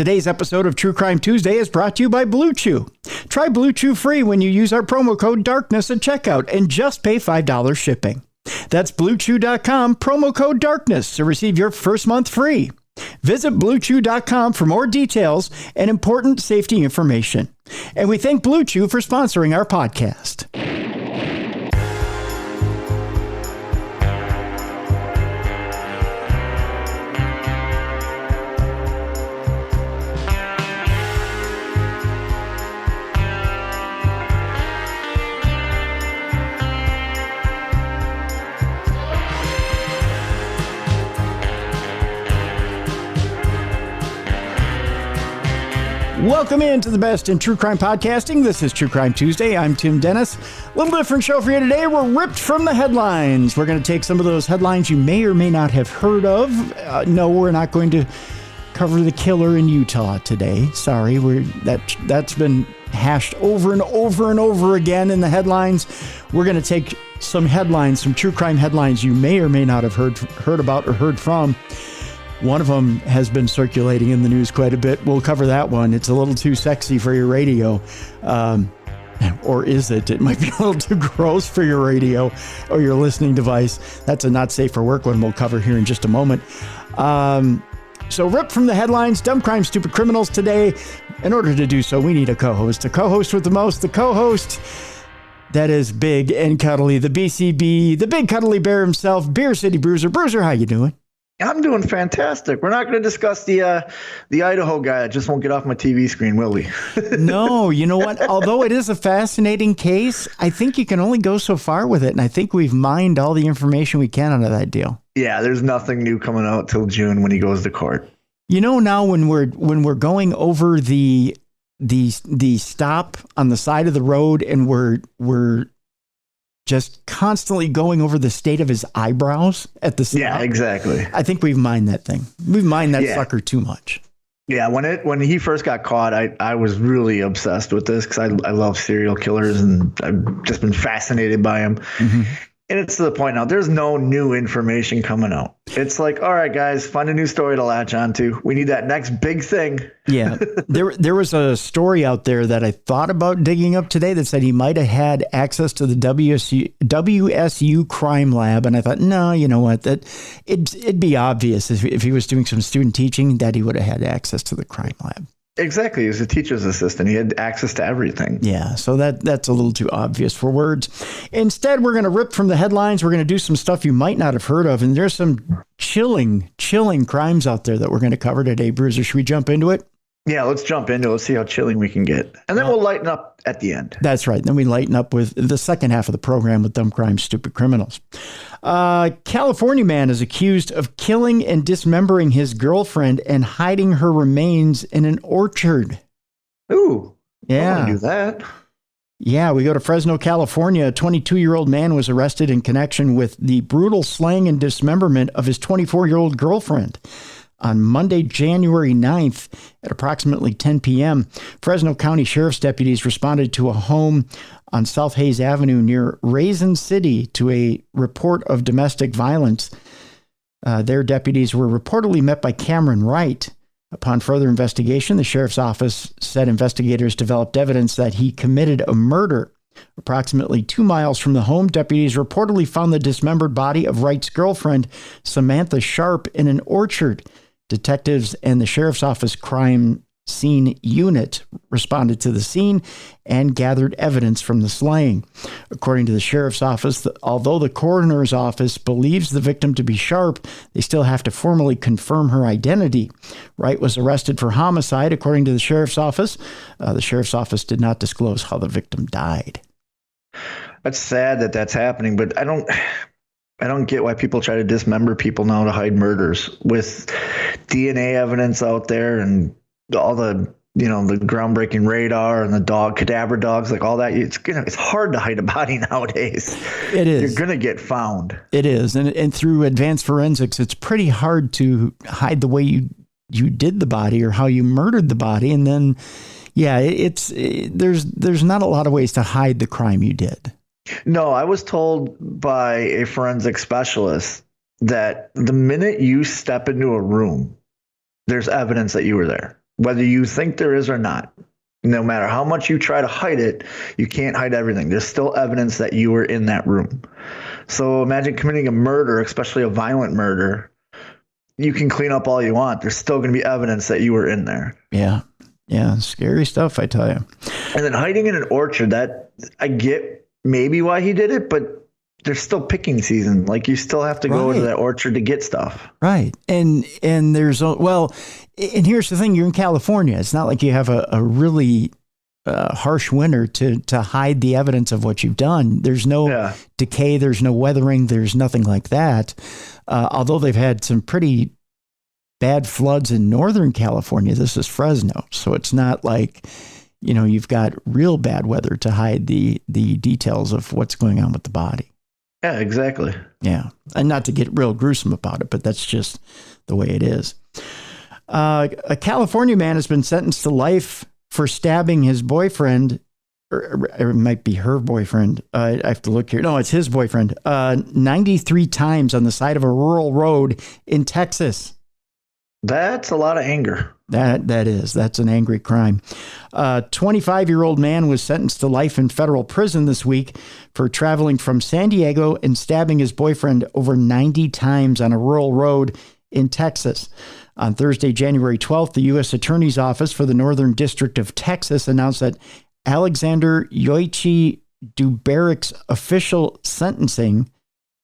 Today's episode of True Crime Tuesday is brought to you by Blue Chew. Try Blue Chew free when you use our promo code DARKNESS at checkout and just pay $5 shipping. That's BlueChew.com, promo code DARKNESS to receive your first month free. Visit BlueChew.com for more details and important safety information. And we thank Blue Chew for sponsoring our podcast. Welcome into the best in true crime podcasting. This is True Crime Tuesday. I'm Tim Dennis. A little different show for you today. We're ripped from the headlines. We're going to take some of those headlines you may or may not have heard of. No, we're not going to cover the killer in Utah today. Sorry, that's been hashed over and over and over again in the headlines. We're going to take some headlines, some true crime headlines you may or may not have heard about or heard from. One of them has been circulating in the news quite a bit. We'll cover that one. It's a little too sexy for your radio. Or is it? It might be a little too gross for your radio or your listening device. That's a not safe for work one we'll cover here in just a moment. So ripped from the headlines, dumb crime, stupid criminals today. In order to do so, we need a co-host. A co-host with the most. The co-host that is big and cuddly. The BCB, the big cuddly bear himself, Beer City Bruiser. Bruiser, how you doing? I'm doing fantastic. We're not going to discuss the Idaho guy that just won't get off my TV screen, will we? No, you know what? Although it is a fascinating case, I think you can only go so far with it. And I think we've mined all the information we can out of that deal. Yeah, there's nothing new coming out till June when he goes to court. You know, now when we're going over the stop on the side of the road and we're just constantly going over the state of his eyebrows at the stop. Yeah, exactly. I think we've mined that thing. We've mined that sucker too much. Yeah, when he first got caught, I was really obsessed with this because I love serial killers and I've just been fascinated by them. Mm-hmm. And it's to the point now, there's no new information coming out. It's like, all right, guys, find a new story to latch onto. We need that next big thing. Yeah. There was a story out there that I thought about digging up today that said he might have had access to the WSU crime lab. And I thought, no, you know what? That it'd be obvious if he was doing some student teaching that he would have had access to the crime lab. Exactly. He was a teacher's assistant. He had access to everything. Yeah, so that's a little too obvious for words. Instead, we're going to rip from the headlines. We're going to do some stuff you might not have heard of. And there's some chilling crimes out there that we're going to cover today. Bruiser, should we jump into it? Yeah, let's jump into it. Let's see how chilling we can get. And then we'll lighten up at the end. That's right. Then we lighten up with the second half of the program with dumb crimes, stupid criminals. California man is accused of killing and dismembering his girlfriend and hiding her remains in an orchard. Ooh, yeah. I want to do that. Yeah, we go to Fresno, California. A 22-year-old man was arrested in connection with the brutal slaying and dismemberment of his 24-year-old girlfriend. On Monday, January 9th at approximately 10 p.m., Fresno County Sheriff's deputies responded to a home on South Hayes Avenue near Raisin City to a report of domestic violence. Their deputies were reportedly met by Cameron Wright. Upon further investigation, the sheriff's office said investigators developed evidence that he committed a murder. Approximately 2 miles from the home, deputies reportedly found the dismembered body of Wright's girlfriend, Samantha Sharp, in an orchard. Detectives and the sheriff's office crime scene unit responded to the scene and gathered evidence from the slaying. According to the sheriff's office, although the coroner's office believes the victim to be Sharp, they still have to formally confirm her identity. Wright was arrested for homicide, according to the sheriff's office. The sheriff's office did not disclose how the victim died. That's sad that that's happening, but I don't get why people try to dismember people now to hide murders with DNA evidence out there and all the groundbreaking radar and the cadaver dogs, like all that. It's hard to hide a body nowadays. It is. You're going to get found. It is. And through advanced forensics, it's pretty hard to hide the way you did the body or how you murdered the body. And then, yeah, there's not a lot of ways to hide the crime you did. No, I was told by a forensic specialist that the minute you step into a room, there's evidence that you were there. whether you think there is or not. No matter how much you try to hide it, you can't hide everything. There's still evidence that you were in that room. So imagine committing a murder, especially a violent murder. You can clean up all you want. There's still going to be evidence that you were in there. Yeah. Yeah. Scary stuff, I tell you. And then hiding in an orchard, that I get maybe why he did it, but there's still picking season. Like, you still have to go to that orchard to get stuff. Right. And there's, well, and here's the thing, you're in California. It's not like you have a really harsh winter to hide the evidence of what you've done. There's no decay. There's no weathering. There's nothing like that. Although they've had some pretty bad floods in Northern California. This is Fresno. So it's not like, you know, you've got real bad weather to hide the details of what's going on with the body. Yeah, exactly. Yeah. And not to get real gruesome about it, but that's just the way it is. A California man has been sentenced to life for stabbing his boyfriend, or it might be her boyfriend. I have to look here. No, it's his boyfriend. 93 times on the side of a rural road in Texas. That's a lot of anger. That's an angry crime. 25-year-old man was sentenced to life in federal prison this week for traveling from San Diego and stabbing his boyfriend over 90 times on a rural road in Texas. On Thursday, January 12th, the U.S. Attorney's Office for the Northern District of Texas announced that Alexander Yoichi Dubarik's official sentencing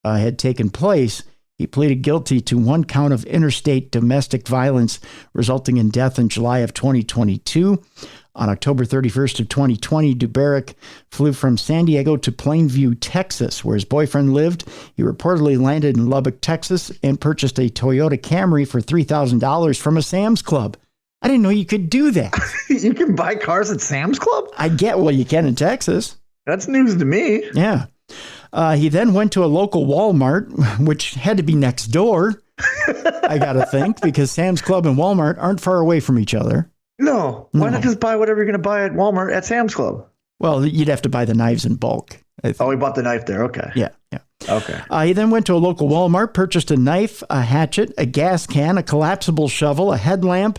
had taken place. He pleaded guilty to one count of interstate domestic violence, resulting in death in July of 2022. On October 31st of 2020, Dubarik flew from San Diego to Plainview, Texas, where his boyfriend lived. He reportedly landed in Lubbock, Texas, and purchased a Toyota Camry for $3,000 from a Sam's Club. I didn't know you could do that. You can buy cars at Sam's Club? Well, you can in Texas. That's news to me. Yeah. He then went to a local Walmart, which had to be next door, I got to think, because Sam's Club and Walmart aren't far away from each other. No. Why not just buy whatever you're going to buy at Walmart at Sam's Club? Well, you'd have to buy the knives in bulk. Oh, he bought the knife there. Okay. Yeah. Okay. He then went to a local Walmart, purchased a knife, a hatchet, a gas can, a collapsible shovel, a headlamp,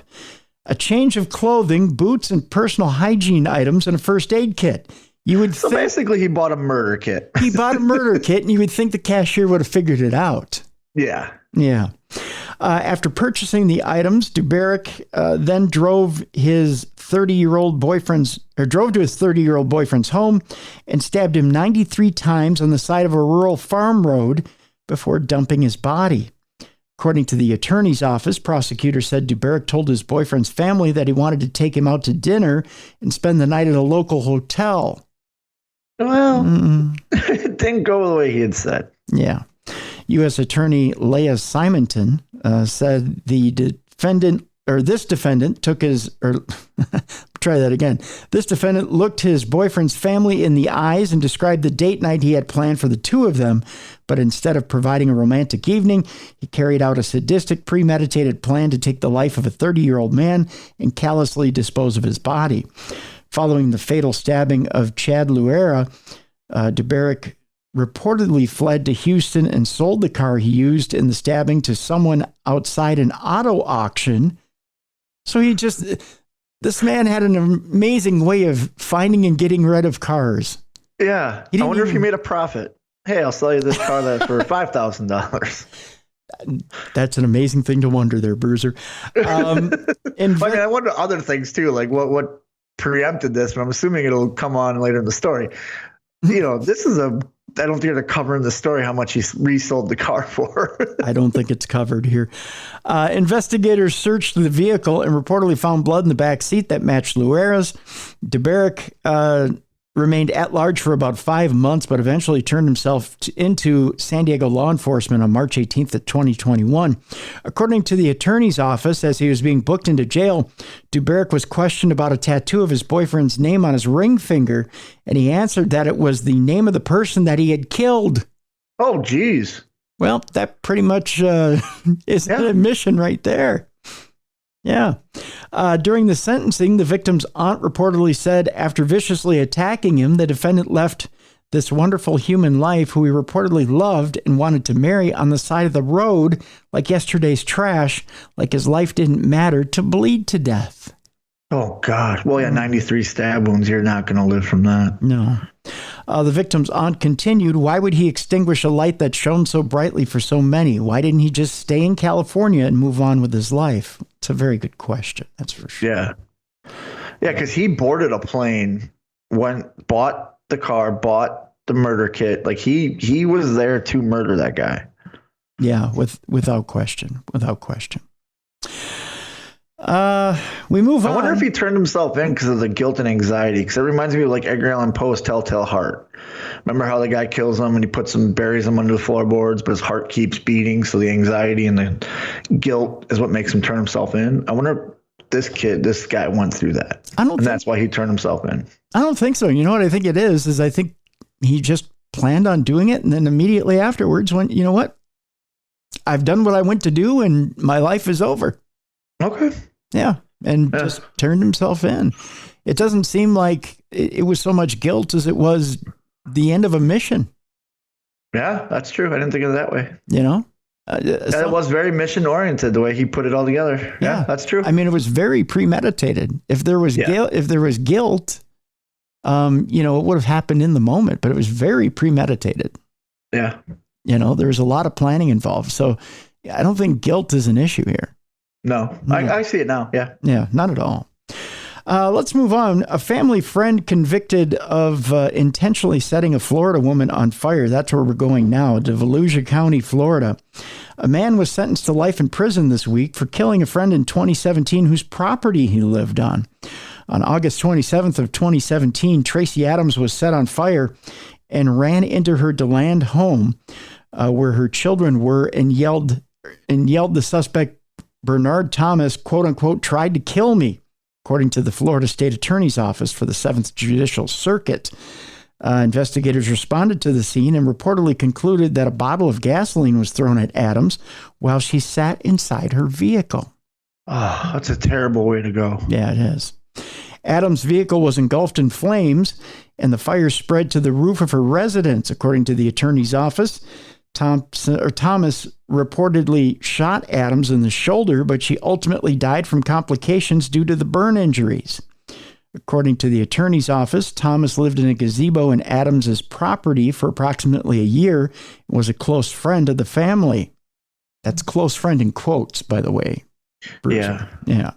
a change of clothing, boots, and personal hygiene items, and a first aid kit. You would so basically he bought a murder kit. He bought a murder kit, and you would think the cashier would have figured it out. Yeah. Yeah. After purchasing the items, Dubarik then drove to his 30-year-old boyfriend's home and stabbed him 93 times on the side of a rural farm road before dumping his body. According to the attorney's office, prosecutors said Dubarik told his boyfriend's family that he wanted to take him out to dinner and spend the night at a local hotel. Well, it didn't go the way he had said. Yeah. U.S. Attorney Leah Simonton said this defendant looked his boyfriend's family in the eyes and described the date night he had planned for the two of them. But instead of providing a romantic evening, he carried out a sadistic, premeditated plan to take the life of a 30-year-old man and callously dispose of his body. Following the fatal stabbing of Chad Luera, Dubarik reportedly fled to Houston and sold the car he used in the stabbing to someone outside an auto auction. So this man had an amazing way of finding and getting rid of cars. Yeah. I wonder if he made a profit. Hey, I'll sell you this car for $5,000. That's an amazing thing to wonder there, Bruiser. I wonder other things too, like what preempted this, but I'm assuming it'll come on later in the story. You know, I don't think they're covering the story how much he resold the car for. I don't think it's covered here. Investigators searched the vehicle and reportedly found blood in the back seat that matched Luera's. Dubarik remained at large for about 5 months, but eventually turned himself into San Diego law enforcement on March 18th of 2021. According to the attorney's office, as he was being booked into jail, Dubarik was questioned about a tattoo of his boyfriend's name on his ring finger, and he answered that it was the name of the person that he had killed. Oh, geez. Well, that pretty much is an admission right there. Yeah. During the sentencing, the victim's aunt reportedly said after viciously attacking him, the defendant left this wonderful human life who he reportedly loved and wanted to marry on the side of the road like yesterday's trash, like his life didn't matter, to bleed to death. Oh God. Well, yeah, 93 stab wounds. You're not going to live from that. No. The victim's aunt continued, why would he extinguish a light that shone so brightly for so many? Why didn't he just stay in California and move on with his life? It's a very good question. That's for sure. Yeah. Yeah, because he boarded a plane, bought the car, bought the murder kit. Like he was there to murder that guy. Yeah, without question. Without question. We move on. I wonder if he turned himself in because of the guilt and anxiety. Because it reminds me of like Edgar Allan Poe's Telltale Heart. Remember how the guy kills him and he buries him under the floorboards, but his heart keeps beating. So the anxiety and the guilt is what makes him turn himself in. I wonder if this guy went through that. That's why he turned himself in. I don't think so. You know what I think it is I think he just planned on doing it. And then immediately afterwards went, you know what? I've done what I went to do and my life is over. Okay. Yeah. And just turned himself in. It doesn't seem like it was so much guilt as it was the end of a mission. Yeah, that's true. I didn't think of it that way. You know? It was very mission oriented the way he put it all together. Yeah, that's true. I mean, it was very premeditated. If there was guilt, it would have happened in the moment, but it was very premeditated. Yeah. There was a lot of planning involved. So I don't think guilt is an issue here. No. I see it now. Yeah. Yeah, not at all. Let's move on. A family friend convicted of intentionally setting a Florida woman on fire. That's where we're going now, to Volusia County, Florida. A man was sentenced to life in prison this week for killing a friend in 2017 whose property he lived on. On August 27th of 2017, Tracy Adams was set on fire and ran into her DeLand home where her children were and yelled the suspect, Bernard Thomas, quote unquote, tried to kill me, according to the Florida State Attorney's Office for the 7th Judicial Circuit. Investigators responded to the scene and reportedly concluded that a bottle of gasoline was thrown at Adams while she sat inside her vehicle. Oh, that's a terrible way to go. Yeah, it is. Adams' vehicle was engulfed in flames, and the fire spread to the roof of her residence, according to the attorney's office. Thomas reportedly shot Adams in the shoulder, but she ultimately died from complications due to the burn injuries. According to the attorney's office, Thomas lived in a gazebo in Adams's property for approximately a year and was a close friend of the family. That's close friend in quotes, by the way. Bruiser. Yeah.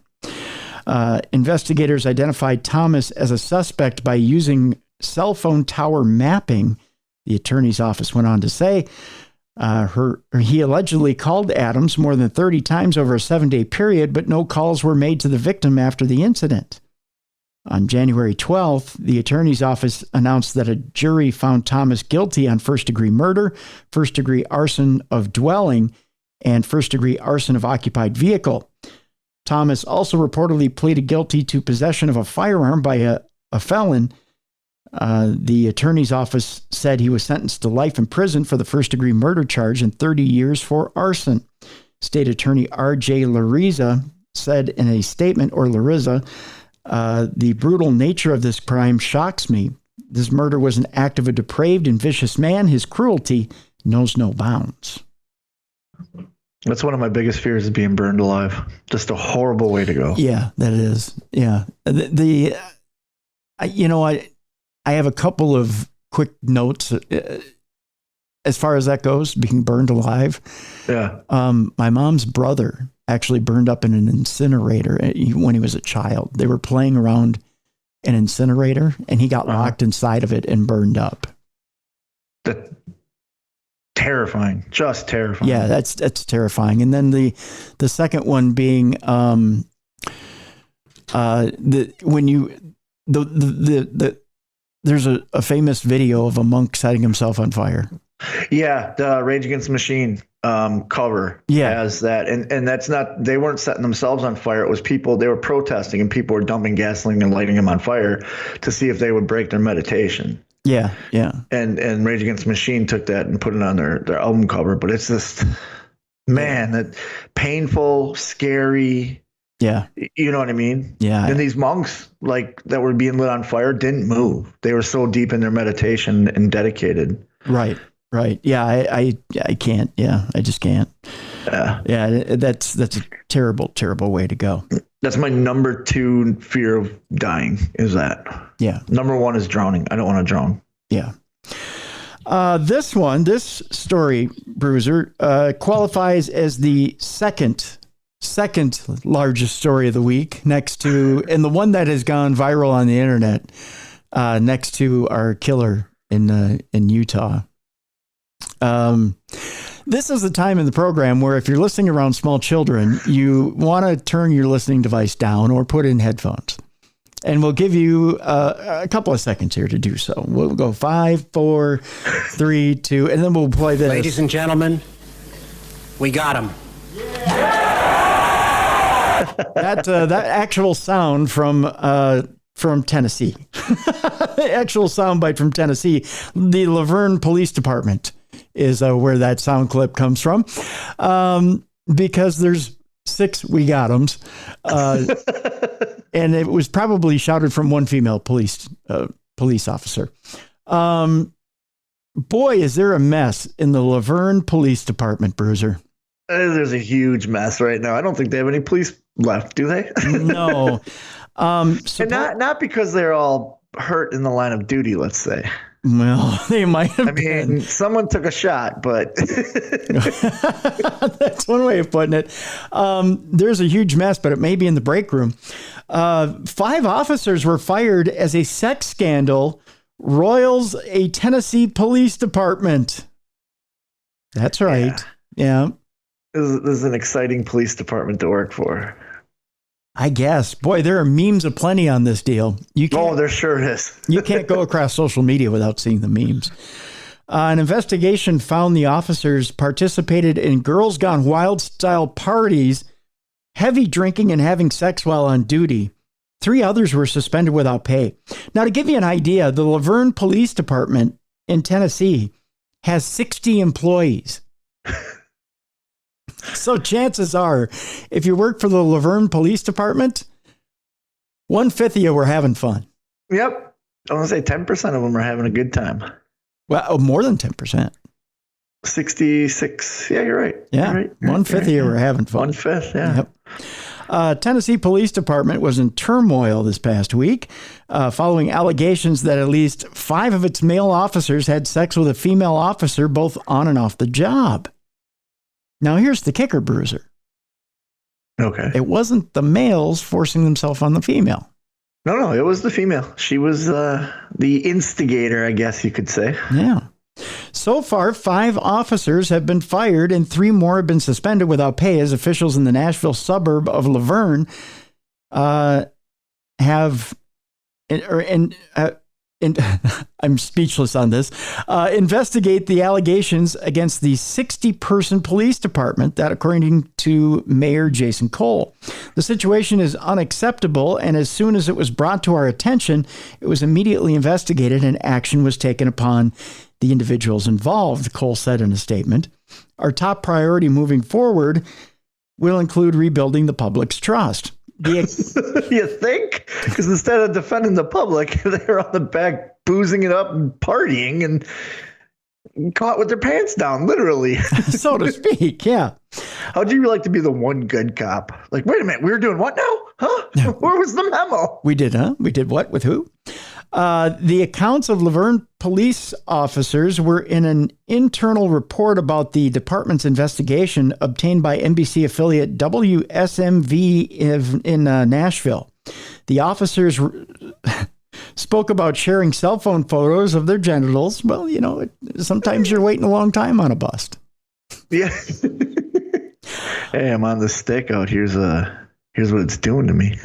Investigators identified Thomas as a suspect by using cell phone tower mapping, the attorney's office went on to say. He allegedly called Adams more than 30 times over a 7-day period, but no calls were made to the victim after the incident. On January 12th, the attorney's office announced that a jury found Thomas guilty on first-degree murder, first-degree arson of dwelling, and first-degree arson of occupied vehicle. Thomas also reportedly pleaded guilty to possession of a firearm by a felon. The attorney's office said he was sentenced to life in prison for the first-degree murder charge and 30 years for arson. State Attorney R.J. Lariza said in a statement, the brutal nature of this crime shocks me. This murder was an act of a depraved and vicious man. His cruelty knows no bounds. That's one of my biggest fears, is being burned alive. Just a horrible way to go. Yeah, that is. Yeah. I have a couple of quick notes as far as that goes, being burned alive. Yeah. My mom's brother actually burned up in an incinerator when he was a child. They were playing around an incinerator and he got locked inside of it and burned up. That's terrifying. Just terrifying. Yeah, that's terrifying. And then the second one being there's a famous video of a monk setting himself on fire. Yeah, the Rage Against the Machine cover has that. And that's not, they weren't setting themselves on fire. It was people, they were protesting and people were dumping gasoline and lighting them on fire to see if they would break their meditation. Yeah, yeah. And Rage Against the Machine took that and put it on their album cover. But it's just, man, that painful, scary. Yeah. You know what I mean? Yeah. And these monks, like, that were being lit on fire didn't move. They were so deep in their meditation and dedicated. Right. Right. Yeah. I can't. Yeah. I just can't. Yeah, that's a terrible, terrible way to go. That's my number 2 fear of dying is that. Yeah. Number 1 is drowning. I don't want to drown. Yeah. This story, Bruiser, qualifies as the second largest story of the week, next to, and the one that has gone viral on the internet, next to our killer in Utah. This is the time in the program where if you're listening around small children, you want to turn your listening device down or put in headphones. And we'll give you a couple of seconds here to do so. We'll go 5, 4, 3, 2, and then we'll play this. Ladies and gentlemen, we got him. That actual sound from Tennessee, the actual sound bite from Tennessee, the Laverne Police Department is where that sound clip comes from, because there's 6 we got 'ems. And it was probably shouted from one female police officer. Boy, is there a mess in the Laverne Police Department, Bruiser. There's a huge mess right now. I don't think they have any police left, do they? No. And not because they're all hurt in the line of duty, let's say. Well, they might have been. Someone took a shot, but that's one way of putting it. There's a huge mess, but it may be in the break room. 5 officers were fired as a sex scandal roils a Tennessee police department. That's right. Yeah. This is an exciting police department to work for. I guess. Boy, there are memes aplenty on this deal. There sure is. You can't go across social media without seeing the memes. An investigation found the officers participated in Girls Gone Wild style parties, heavy drinking, and having sex while on duty. 3 others were suspended without pay. Now, to give you an idea, the Laverne Police Department in Tennessee has 60 employees. So chances are, if you work for the Laverne Police Department, 1/5 of you were having fun. Yep. I want to say 10% of them are having a good time. Well, more than 10%. 66. Yeah, you're right. Yeah. You're right. 1/5 of you were having fun. 1/5, yeah. Yep. Tennessee Police Department was in turmoil this past week following allegations that at least 5 of its male officers had sex with a female officer both on and off the job. Now, here's the kicker, Bruiser. Okay. It wasn't the males forcing themselves on the female. No, it was the female. She was the instigator, I guess you could say. Yeah. So far, 5 officers have been fired and 3 more have been suspended without pay as officials in the Nashville suburb of Laverne I'm speechless on this, investigate the allegations against the 60-person police department that, according to Mayor Jason Cole. The situation is unacceptable, and as soon as it was brought to our attention, it was immediately investigated and action was taken upon the individuals involved, Cole said in a statement. Our top priority moving forward will include rebuilding the public's trust. You think? Because instead of defending the public, they're on the back boozing it up and partying and caught with their pants down, literally. So to speak, yeah. How'd you like to be the one good cop? Like, wait a minute, we were doing what now? Huh? Where was the memo? We did, huh? We did what? With who? The accounts of Laverne police officers were in an internal report about the department's investigation obtained by NBC affiliate WSMV in Nashville. The officers spoke about sharing cell phone photos of their genitals. Well, you know, sometimes you're waiting a long time on a bust. Yeah. Hey, I'm on the stick out. Here's what it's doing to me.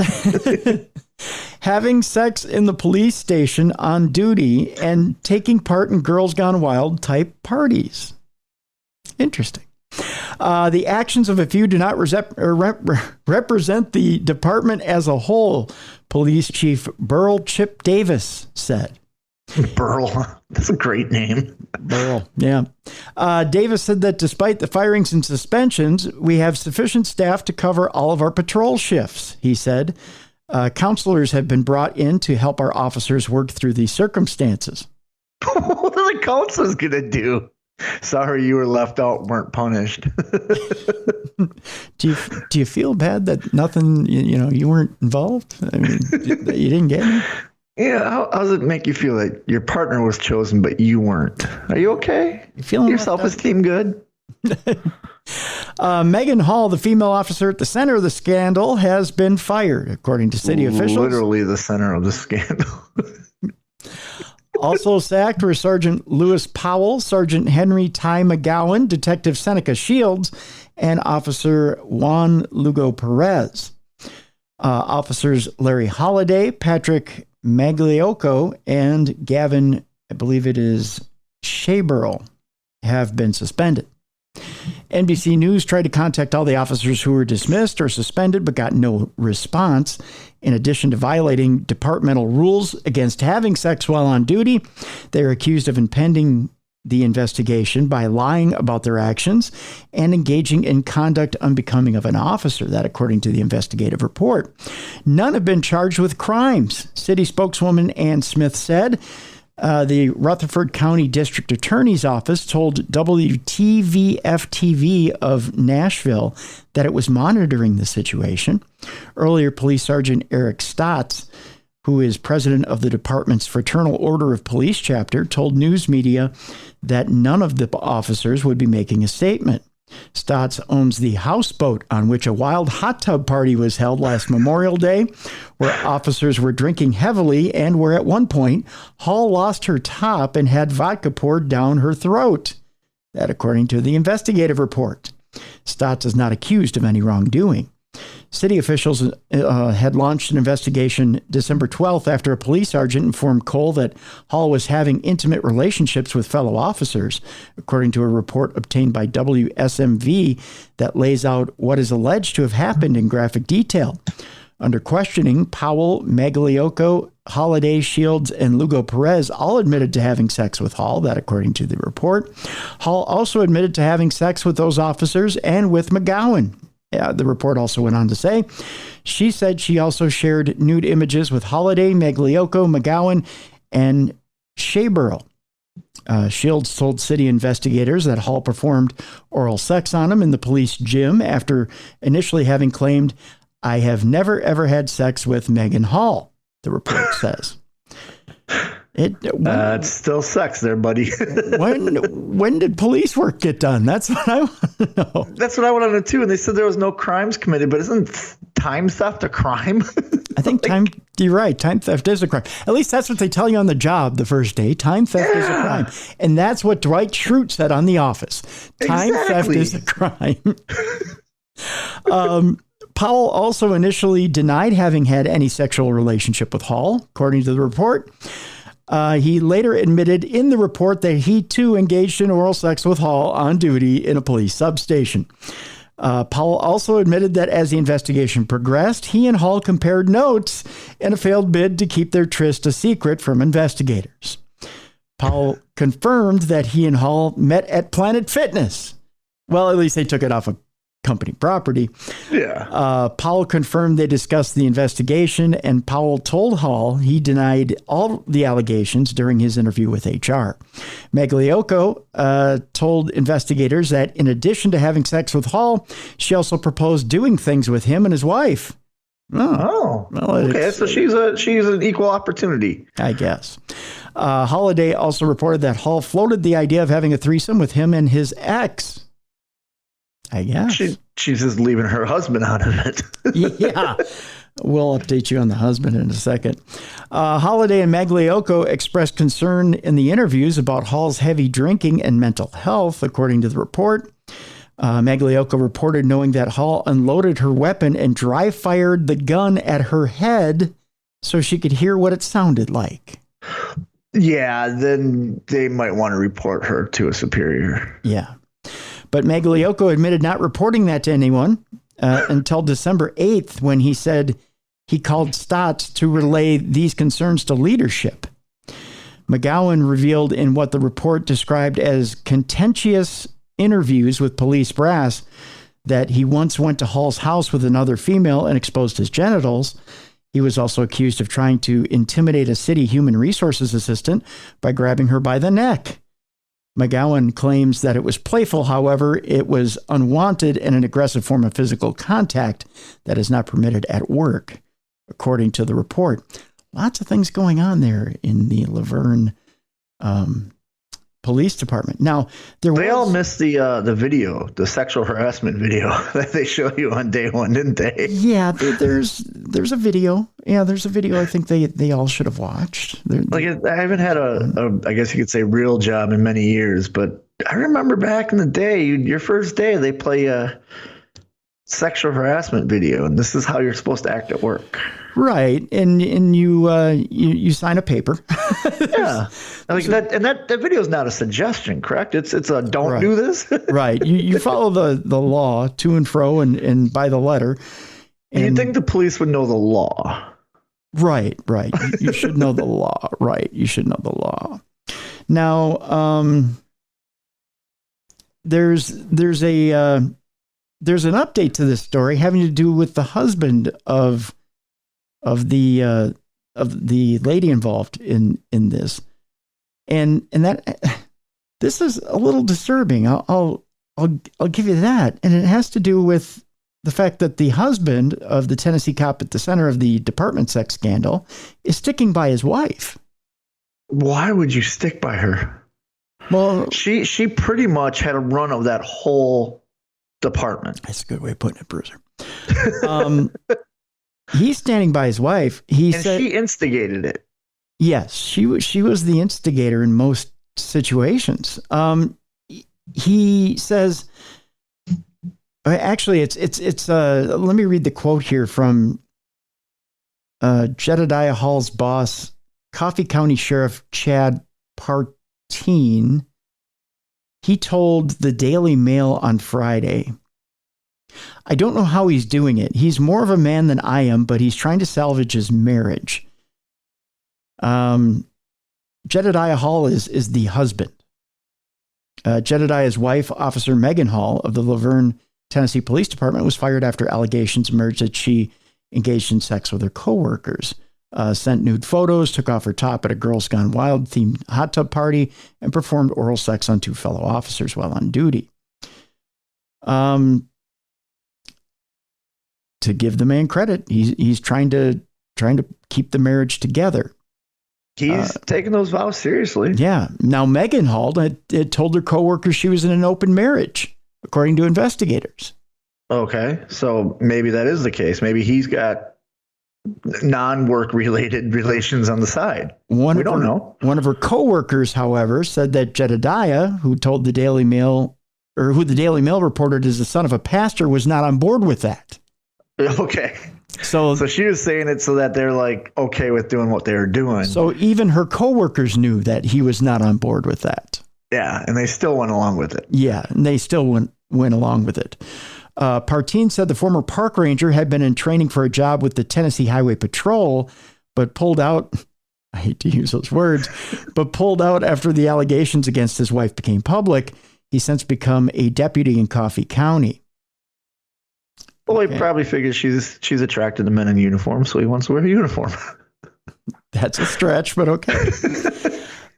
Having sex in the police station on duty and taking part in Girls Gone Wild type parties. Interesting. The actions of a few do not represent the department as a whole, Police Chief Burl Chip Davis said. Burl. That's a great name. Burl, yeah. Davis said that despite the firings and suspensions, we have sufficient staff to cover all of our patrol shifts, he said. Counselors have been brought in to help our officers work through these circumstances. What are the counselors going to do? Sorry you were left out, weren't punished. Do you feel bad that nothing, you weren't involved? I mean, you didn't get any? Yeah, how does it make you feel that your partner was chosen, but you weren't? Are you okay? You feeling your self-esteem good? Megan Hall, the female officer at the center of the scandal, has been fired, according to city officials. Literally the center of the scandal. Also sacked were Sergeant Lewis Powell, Sergeant Henry Ty McGowan, Detective Seneca Shields, and Officer Juan Lugo Perez. Officers Larry Holliday, Patrick Magliocco, and Gavin, I believe it is Shaberl, have been suspended. NBC News tried to contact all the officers who were dismissed or suspended but got no response. In addition to violating departmental rules against having sex while on duty, they are accused of impeding the investigation by lying about their actions and engaging in conduct unbecoming of an officer, that according to the investigative report. None have been charged with crimes. City spokeswoman Ann Smith said the Rutherford County District Attorney's Office told WTVF-TV of Nashville that it was monitoring the situation. Earlier, Police Sergeant Eric Stotts, who is president of the department's Fraternal Order of Police chapter, told news media that none of the officers would be making a statement. Stotts owns the houseboat on which a wild hot tub party was held last Memorial Day, where officers were drinking heavily and where at one point Hall lost her top and had vodka poured down her throat. That according to the investigative report. Stotts is not accused of any wrongdoing. City officials had launched an investigation December 12th after a police sergeant informed Cole that Hall was having intimate relationships with fellow officers, according to a report obtained by WSMV that lays out what is alleged to have happened in graphic detail. Under questioning, Powell, Magliocco, Holiday, Shields, and Lugo Perez all admitted to having sex with Hall, that according to the report. Hall also admitted to having sex with those officers and with McGowan. The report also went on to say, she said she also shared nude images with Holiday, Magliocco, McGowan, and Shaberl. Shields told city investigators that Hall performed oral sex on him in the police gym after initially having claimed, "I have never, ever had sex with Megan Hall," the report says. It's still sex there, buddy. when did police work get done? That's what I want to know. That's what I want to know too. And they said there was no crimes committed, but isn't time theft a crime? I think you're right. Time theft is a crime. At least that's what they tell you on the job the first day. Time theft is a crime. And that's what Dwight Schrute said on The Office. Time theft is a crime. Powell also initially denied having had any sexual relationship with Hall, according to the report. He later admitted in the report that he too engaged in oral sex with Hall on duty in a police substation. Powell also admitted that as the investigation progressed, he and Hall compared notes in a failed bid to keep their tryst a secret from investigators. Powell confirmed that he and Hall met at Planet Fitness. Well, at least they took it off of company property. Yeah. Powell confirmed they discussed the investigation, and Powell told Hall he denied all the allegations during his interview with HR. Magliocco told investigators that in addition to having sex with Hall, she also proposed doing things with him and his wife. Well, okay. So she's an equal opportunity, I guess. Holiday also reported that Hall floated the idea of having a threesome with him and his ex. I guess. She's just leaving her husband out of it. Yeah. We'll update you on the husband in a second. Holiday and Magliocco expressed concern in the interviews about Hall's heavy drinking and mental health, according to the report. Magliocco reported knowing that Hall unloaded her weapon and dry fired the gun at her head so she could hear what it sounded like. Yeah, then they might want to report her to a superior. Yeah. But Magliocco admitted not reporting that to anyone until December 8th, when he said he called Stotts to relay these concerns to leadership. McGowan revealed in what the report described as contentious interviews with police brass that he once went to Hall's house with another female and exposed his genitals. He was also accused of trying to intimidate a city human resources assistant by grabbing her by the neck. McGowan claims that it was playful. However, it was unwanted and an aggressive form of physical contact that is not permitted at work, according to the report. Lots of things going on there in the Laverne police department. Now, they all missed the video, the sexual harassment video that they show you on day one, didn't they? Yeah, there's a video. Yeah, there's a video I think they all should have watched. I haven't had I guess you could say real job in many years, but I remember back in the day, your first day, they play a sexual harassment video, and this is how you're supposed to act at work. Right, and you sign a paper. Yeah, that video is not a suggestion, correct? It's a don't do this. Right, you follow the law to and fro and by the letter. And you'd think the police would know the law. Right. You should know the law. Right, you should know the law. Now, there's an update to this story having to do with the husband of the lady involved in this, and that this is a little disturbing. I'll give you that, and it has to do with the fact that the husband of the Tennessee cop at the center of the department sex scandal is sticking by his wife. Why would you stick by her? Well, she pretty much had a run of that whole department. That's a good way of putting it, Bruiser. He's standing by his wife. He said she instigated it. Yes, she was the instigator in most situations. He says, actually, it's. Let me read the quote here from Jedediah Hall's boss, Coffee County Sheriff Chad Partine. He told the Daily Mail on Friday, "I don't know how he's doing it. He's more of a man than I am, but he's trying to salvage his marriage." Jedediah Hall is the husband. Jedediah's wife, Officer Megan Hall of the Laverne, Tennessee Police Department, was fired after allegations emerged that she engaged in sex with her coworkers, sent nude photos, took off her top at a Girls Gone Wild themed hot tub party, and performed oral sex on two fellow officers while on duty. To give the man credit, he's trying to keep the marriage together. He's taking those vows seriously. Yeah. Now, Megan Hall had told her coworkers she was in an open marriage, according to investigators. Okay, so maybe that is the case. Maybe he's got non-work related relations on the side. We don't know. One of her coworkers, however, said that Jedediah, who the Daily Mail reported is the son of a pastor, was not on board with that. Okay. So she was saying it so that they're like okay with doing what they're doing. So even her coworkers knew that he was not on board with that. Yeah, and they still went along with it. Yeah, and they still went along with it. Partine said the former park ranger had been in training for a job with the Tennessee Highway Patrol, but pulled out. I hate to use those words, but pulled out after the allegations against his wife became public. He's since become a deputy in Coffee County. Well, he probably figures she's attracted to men in uniform, so he wants to wear a uniform. That's a stretch, but okay.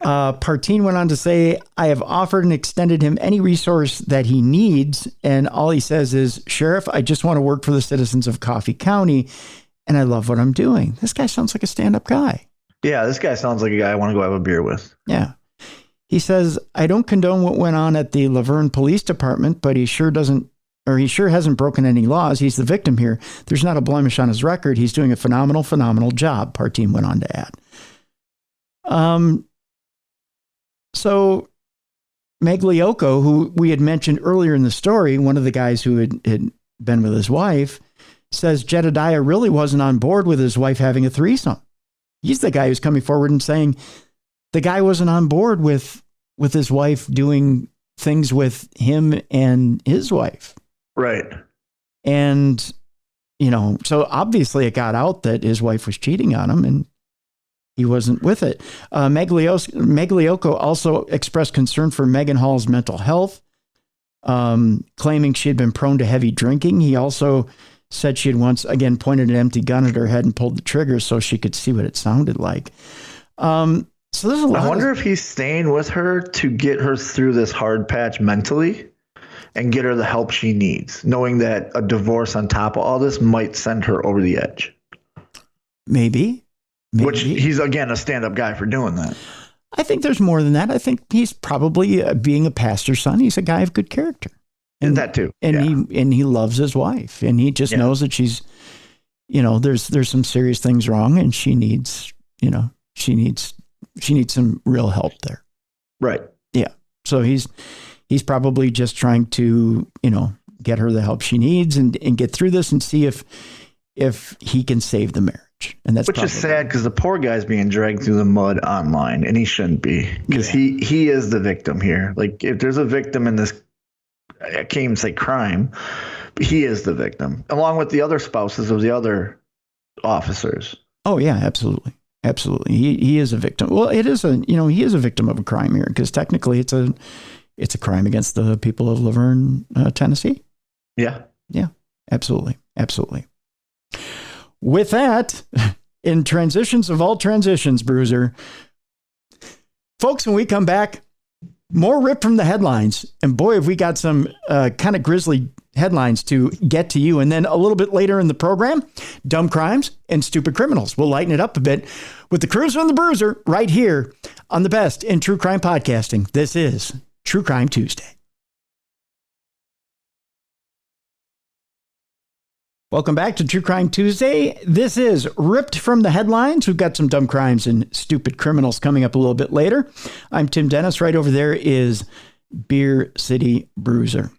Partine went on to say, "I have offered and extended him any resource that he needs, and all he says is, 'Sheriff, I just want to work for the citizens of Coffee County, and I love what I'm doing.'" This guy sounds like a stand-up guy. Yeah, this guy sounds like a guy I want to go have a beer with. Yeah. He says, "I don't condone what went on at the Laverne Police Department, but he sure hasn't broken any laws. He's the victim here. There's not a blemish on his record. He's doing a phenomenal job," Partine went on to add. So Magliocco, who we had mentioned earlier in the story, one of the guys who had been with his wife, says Jedediah really wasn't on board with his wife having a threesome. He's the guy who's coming forward and saying the guy wasn't on board with his wife doing things with him and his wife. Right. And, so obviously it got out that his wife was cheating on him and he wasn't with it. Magliocco also expressed concern for Megan Hall's mental health, claiming she had been prone to heavy drinking. He also said she had once, again, pointed an empty gun at her head and pulled the trigger so she could see what it sounded like. So there's a lot. I wonder if he's staying with her to get her through this hard patch mentally and get her the help she needs, knowing that a divorce on top of all this might send her over the edge. Maybe. Which he's, again, a stand-up guy for doing that. I think there's more than that. I think he's probably, being a pastor's son, he's a guy of good character. And that too. And he loves his wife, and he just knows that she's, there's some serious things wrong, and she needs some real help there. Right. Yeah. So he's probably just trying to, get her the help she needs and get through this and see if he can save the marriage. And that's is sad, because the poor guy's being dragged through the mud online, and he shouldn't be, because he is the victim here. Like, if there's a victim in this, I can't even say crime, but he is the victim, along with the other spouses of the other officers. Oh yeah, absolutely. Absolutely. He is a victim. Well, he is a victim of a crime here, because technically it's a crime against the people of Laverne, Tennessee. Yeah. Yeah, absolutely. Absolutely. With that, in transitions of all transitions, Bruiser, folks, when we come back, more ripped from the headlines. And boy, have we got some kind of grisly headlines to get to you. And then a little bit later in the program, dumb crimes and stupid criminals. We'll lighten it up a bit with the Cruiser and the Bruiser right here on the best in true crime podcasting. This is True Crime Tuesday. Welcome back to True Crime Tuesday. This is Ripped from the Headlines. We've got some dumb crimes and stupid criminals coming up a little bit later. I'm Tim Dennis. Right over there is Beer City Bruiser.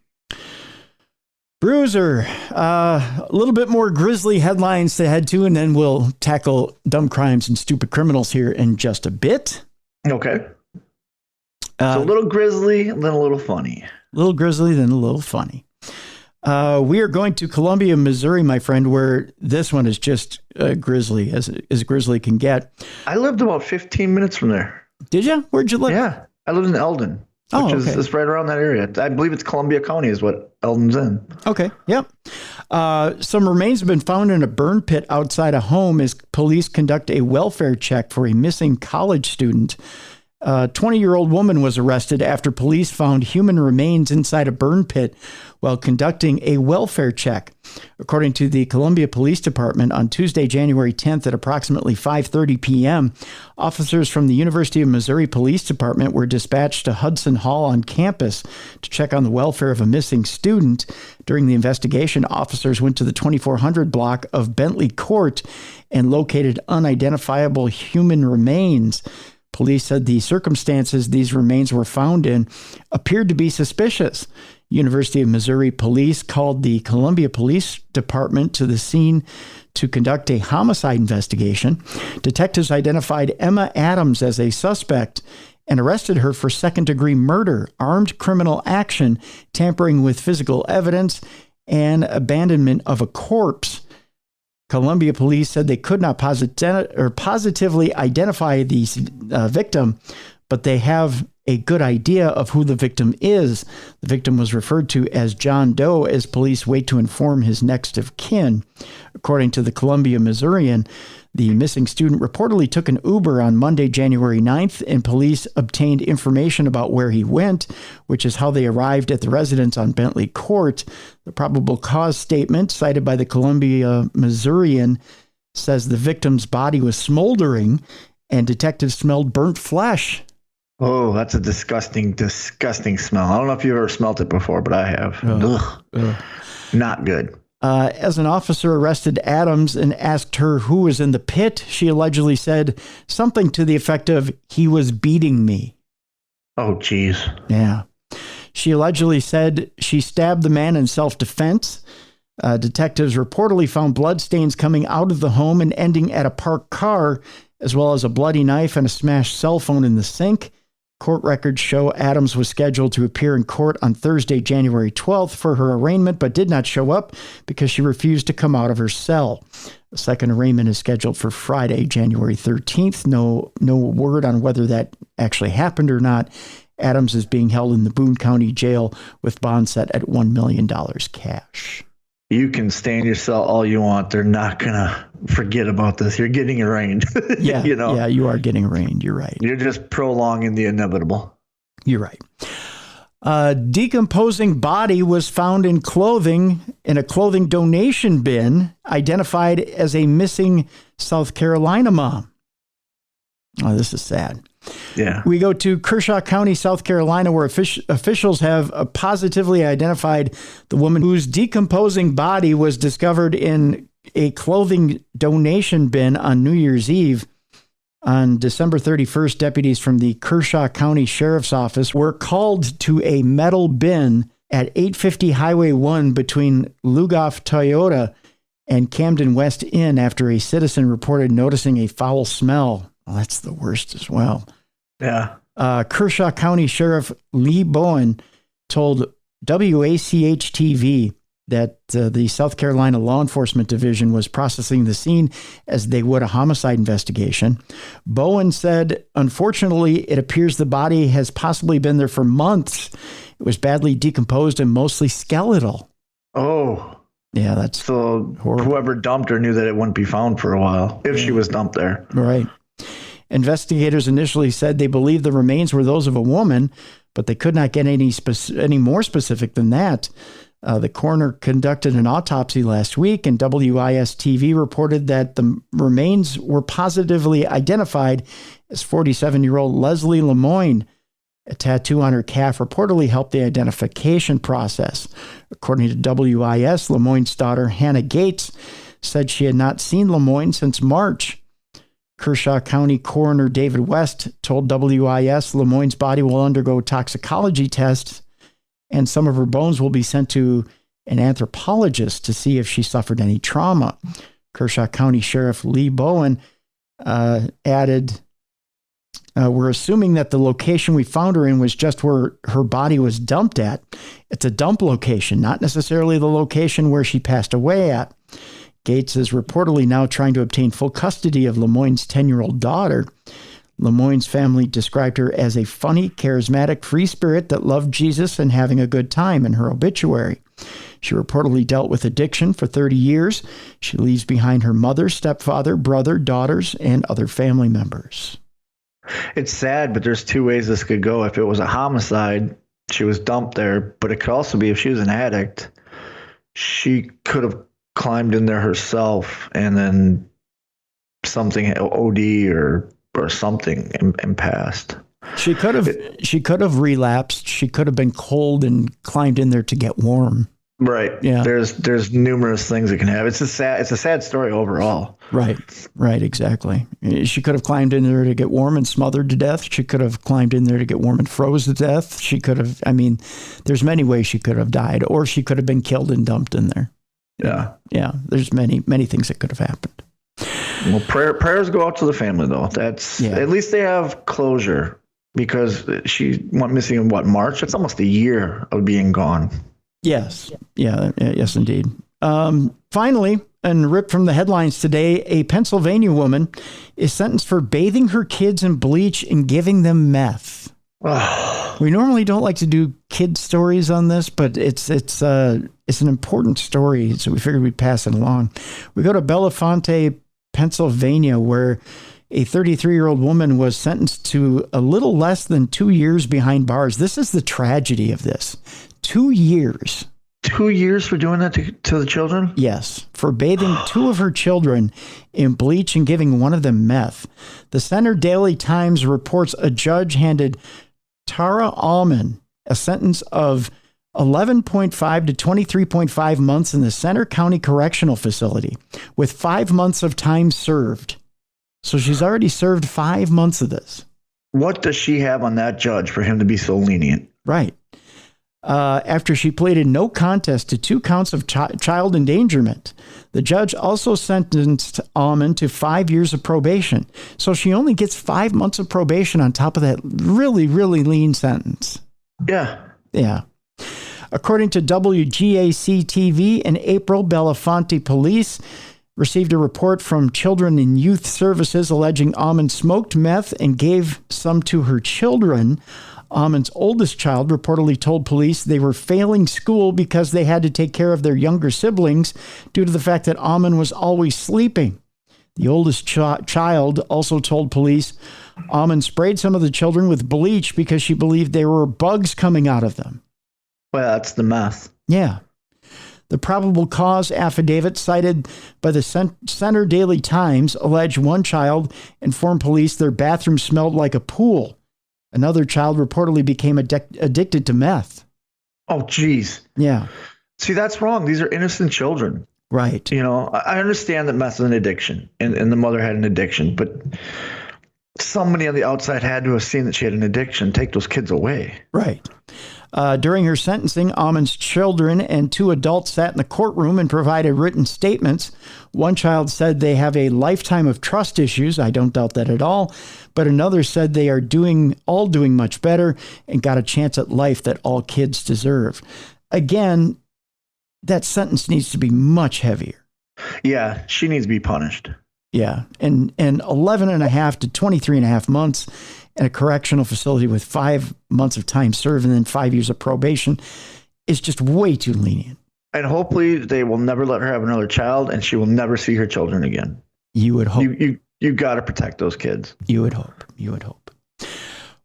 Bruiser, a little bit more grisly headlines to head to, and then we'll tackle dumb crimes and stupid criminals here in just a bit. Okay. So a little grisly, then a little funny. A little grisly, then a little funny. We are going to Columbia, Missouri, my friend, where this one is just grisly as grisly can get. I lived about 15 minutes from there. Did you? Where'd you live? Yeah, I lived in Eldon, which is right around that area. I believe it's Columbia County is what Eldon's in. Okay, yep. Some remains have been found in a burn pit outside a home as police conduct a welfare check for a missing college student. A 20-year-old woman was arrested after police found human remains inside a burn pit while conducting a welfare check. According to the Columbia Police Department, on Tuesday, January 10th at approximately 5:30 p.m., officers from the University of Missouri Police Department were dispatched to Hudson Hall on campus to check on the welfare of a missing student. During the investigation, officers went to the 2400 block of Bentley Court and located unidentifiable human remains. Police said the circumstances these remains were found in appeared to be suspicious. University of Missouri Police called the Columbia Police Department to the scene to conduct a homicide investigation. Detectives identified Emma Adams as a suspect and arrested her for second-degree murder, armed criminal action, tampering with physical evidence, and abandonment of a corpse. Columbia police said they could not positively identify the victim, but they have a good idea of who the victim is. The victim was referred to as John Doe as police wait to inform his next of kin. According to the Columbia Missourian, the missing student reportedly took an Uber on Monday, January 9th, and police obtained information about where he went, which is how they arrived at the residence on Bentley Court. The probable cause statement cited by the Columbia Missourian says the victim's body was smoldering and detectives smelled burnt flesh. Oh, that's a disgusting, disgusting smell. I don't know if you've ever smelt it before, but I have. Ugh. Not good. As an officer arrested Adams and asked her who was in the pit, she allegedly said something to the effect of, "He was beating me." Oh, geez. Yeah. She allegedly said she stabbed the man in self-defense. Detectives reportedly found bloodstains coming out of the home and ending at a parked car, as well as a bloody knife and a smashed cell phone in the sink. Court records show Adams was scheduled to appear in court on Thursday, January 12th for her arraignment, but did not show up because she refused to come out of her cell. The second arraignment is scheduled for Friday, January 13th. No word on whether that actually happened or not. Adams is being held in the Boone County Jail with bond set at $1 million cash. You can stay in your cell all you want. They're not going to forget about this. You're getting arraigned. Yeah, you know? Yeah, you are getting arraigned. You're right. You're just prolonging the inevitable. You're right. A decomposing body was found in a clothing donation bin, identified as a missing South Carolina mom. Oh, this is sad. Yeah. We go to Kershaw County, South Carolina, where officials have positively identified the woman whose decomposing body was discovered in a clothing donation bin on New Year's Eve. On December 31st, deputies from the Kershaw County Sheriff's Office were called to a metal bin at 850 Highway 1 between Lugoff Toyota and Camden West Inn after a citizen reported noticing a foul smell. Well, that's the worst as well. Yeah. Kershaw County Sheriff Lee Bowen told WACH-TV that the South Carolina Law Enforcement Division was processing the scene as they would a homicide investigation. Bowen said, unfortunately, it appears the body has possibly been there for months. It was badly decomposed and mostly skeletal. Oh. Yeah, that's so horrible. Whoever dumped her knew that it wouldn't be found for a while if she was dumped there. Right. Investigators initially said they believed the remains were those of a woman, but they could not get any more specific than that. The coroner conducted an autopsy last week, and WIS-TV reported that the remains were positively identified as 47-year-old Leslie Lemoyne. A tattoo on her calf reportedly helped the identification process. According to WIS, Lemoyne's daughter, Hannah Gates, said she had not seen Lemoyne since March. Kershaw County Coroner David West told WIS Lemoyne's body will undergo toxicology tests, and some of her bones will be sent to an anthropologist to see if she suffered any trauma. Kershaw County Sheriff Lee Bowen added, we're assuming that the location we found her in was just where her body was dumped at. It's a dump location, not necessarily the location where she passed away at. Gates is reportedly now trying to obtain full custody of Lemoyne's 10-year-old daughter. Lemoyne's family described her as a funny, charismatic, free spirit that loved Jesus and having a good time in her obituary. She reportedly dealt with addiction for 30 years. She leaves behind her mother, stepfather, brother, daughters, and other family members. It's sad, but there's two ways this could go. If it was a homicide, she was dumped there, but it could also be if she was an addict, she could have climbed in there herself and then something OD or something and passed. She could have relapsed. She could have been cold and climbed in there to get warm. Right. Yeah. There's numerous things it can have. It's a sad story overall. Right. Exactly. She could have climbed in there to get warm and smothered to death. She could have climbed in there to get warm and froze to death. She could have, there's many ways she could have died, or she could have been killed and dumped in there. Yeah. Yeah. There's many things that could have happened. Well, prayers go out to the family, though. At least they have closure, because she went missing in March? It's almost a year of being gone. Yes. Yeah. Yes, indeed. Finally, and ripped from the headlines today, a Pennsylvania woman is sentenced for bathing her kids in bleach and giving them meth. We normally don't like to do kid stories on this, but it's an important story, so we figured we'd pass it along. We go to Bellefonte, Pennsylvania, where a 33-year-old woman was sentenced to a little less than 2 years behind bars. This is the tragedy of this. 2 years. 2 years for doing that to the children? Yes, for bathing two of her children in bleach and giving one of them meth. The Center Daily Times reports a judge handed Tara Allman a sentence of 11.5 to 23.5 months in the Center County Correctional Facility, with 5 months of time served. So she's already served 5 months of this. What does she have on that judge for him to be so lenient? Right. After she pleaded no contest to 2 counts of child endangerment, the judge also sentenced Allman to 5 years of probation. So she only gets 5 months of probation on top of that really, really lean sentence. Yeah. Yeah. According to WGAC-TV, in April, Bellefonte police received a report from Children and Youth Services alleging Allman smoked meth and gave some to her children. Allman's oldest child reportedly told police they were failing school because they had to take care of their younger siblings due to the fact that Allman was always sleeping. The oldest child also told police Amon sprayed some of the children with bleach because she believed there were bugs coming out of them. Well, that's the meth. Yeah. The probable cause affidavit cited by the Center Daily Times alleged one child informed police their bathroom smelled like a pool. Another child reportedly became addicted to meth. Oh, geez. Yeah. See, that's wrong. These are innocent children. Right. You know, I understand that meth is an addiction and the mother had an addiction, but somebody on the outside had to have seen that she had an addiction. Take those kids away. Right. During her sentencing, Amon's children and 2 adults sat in the courtroom and provided written statements. One child said they have a lifetime of trust issues. I don't doubt that at all. But another said they are doing much better and got a chance at life that all kids deserve. Again, that sentence needs to be much heavier. Yeah, she needs to be punished. Yeah. And 11 and a half to 23 and a half months in a correctional facility with 5 months of time served and then 5 years of probation is just way too lenient. And hopefully they will never let her have another child and she will never see her children again. You would hope. You got to protect those kids. You would hope. You would hope.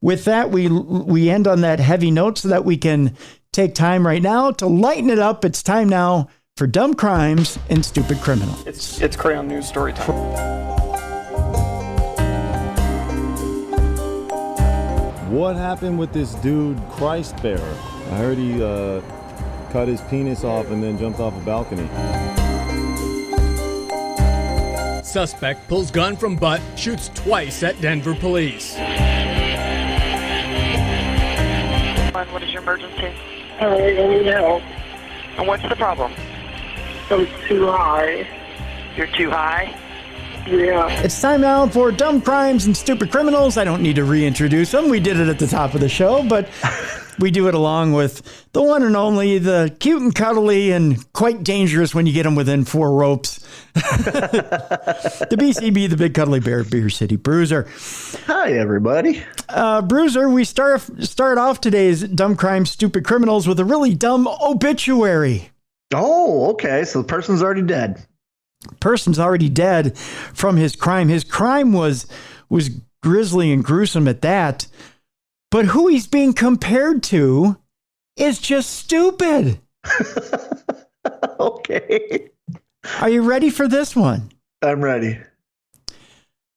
With that, we end on that heavy note so that we can take time right now to lighten it up. It's time now for Dumb Crimes and Stupid Criminals. It's Crayon News story time. What happened with this dude, Christ Bearer? I heard he cut his penis off and then jumped off a balcony. Suspect pulls gun from butt, shoots twice at Denver police. What is your emergency? I need help. And what's the problem? I'm too high. You're too high? Yeah. It's time now for Dumb Crimes and Stupid Criminals. I don't need to reintroduce them. We did it at the top of the show, but we do it along with the one and only, the cute and cuddly and quite dangerous when you get them within 4 ropes. The BCB, the Big Cuddly Bear, Beer City Bruiser. Hi, everybody. Bruiser, we start off today's Dumb Crimes, Stupid Criminals with a really dumb obituary. Oh, okay. So the person's already dead. Person's already dead from his crime. His crime was grisly and gruesome at that. But who he's being compared to is just stupid. Okay. Are you ready for this one? I'm ready.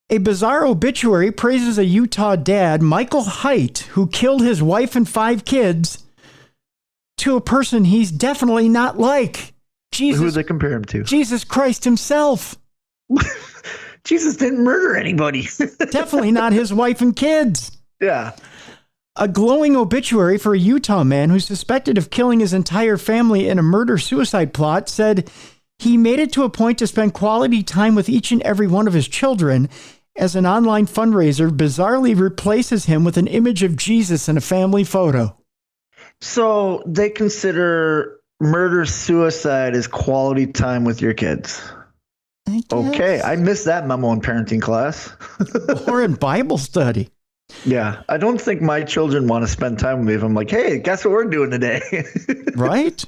A bizarre obituary praises a Utah dad, Michael Haidt, who killed his wife and 5 kids, to a person he's definitely not like. Jesus, who do they compare him to? Jesus Christ himself. Jesus didn't murder anybody. Definitely not his wife and kids. Yeah. A glowing obituary for a Utah man who's suspected of killing his entire family in a murder-suicide plot said he made it to a point to spend quality time with each and every one of his children as an online fundraiser bizarrely replaces him with an image of Jesus in a family photo. So they consider murder-suicide as quality time with your kids. Okay, I missed that memo in parenting class. Or in Bible study. Yeah, I don't think my children want to spend time with me if I'm like, hey, guess what we're doing today? Right?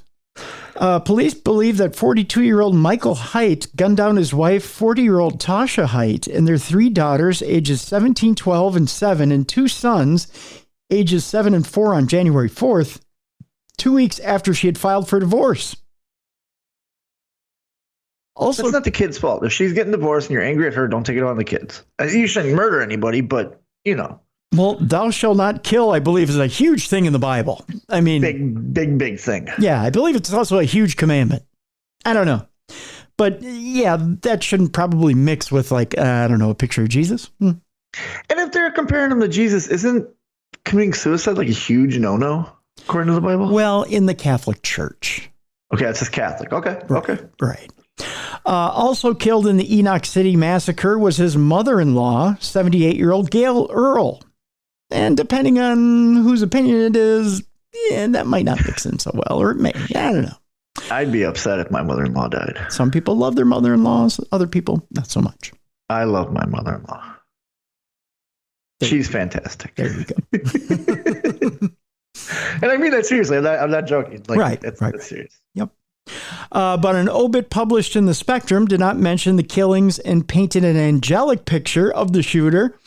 Police believe that 42-year-old Michael Haidt gunned down his wife, 40-year-old Tasha Haidt, and their 3 daughters, ages 17, 12, and 7, and 2 sons, ages 7 and 4, on January 4th, 2 weeks after she had filed for divorce. Also, it's not the kid's fault. If she's getting divorced and you're angry at her, don't take it on the kids. You shouldn't murder anybody, but, you know. Well, thou shalt not kill, I believe, is a huge thing in the Bible. I mean, big thing. Yeah, I believe it's also a huge commandment. I don't know. But yeah, that shouldn't probably mix with, like, I don't know, a picture of Jesus. And if they're comparing him to Jesus, isn't committing suicide like a huge no-no, according to the Bible? Well, in the Catholic Church. Okay, it's just Catholic. Okay, right, okay. Right. Also killed in the Enoch City massacre was his mother-in-law, 78-year-old Gail Earl. And depending on whose opinion it is, yeah, that might not mix in so well, or it may. I don't know. I'd be upset if my mother-in-law died. Some people love their mother-in-laws. Other people, not so much. I love my mother-in-law. She's fantastic. There you go. And I mean that seriously. I'm not joking. Like, right. It's serious. Yep. But an obit published in the Spectrum did not mention the killings and painted an angelic picture of the shooter,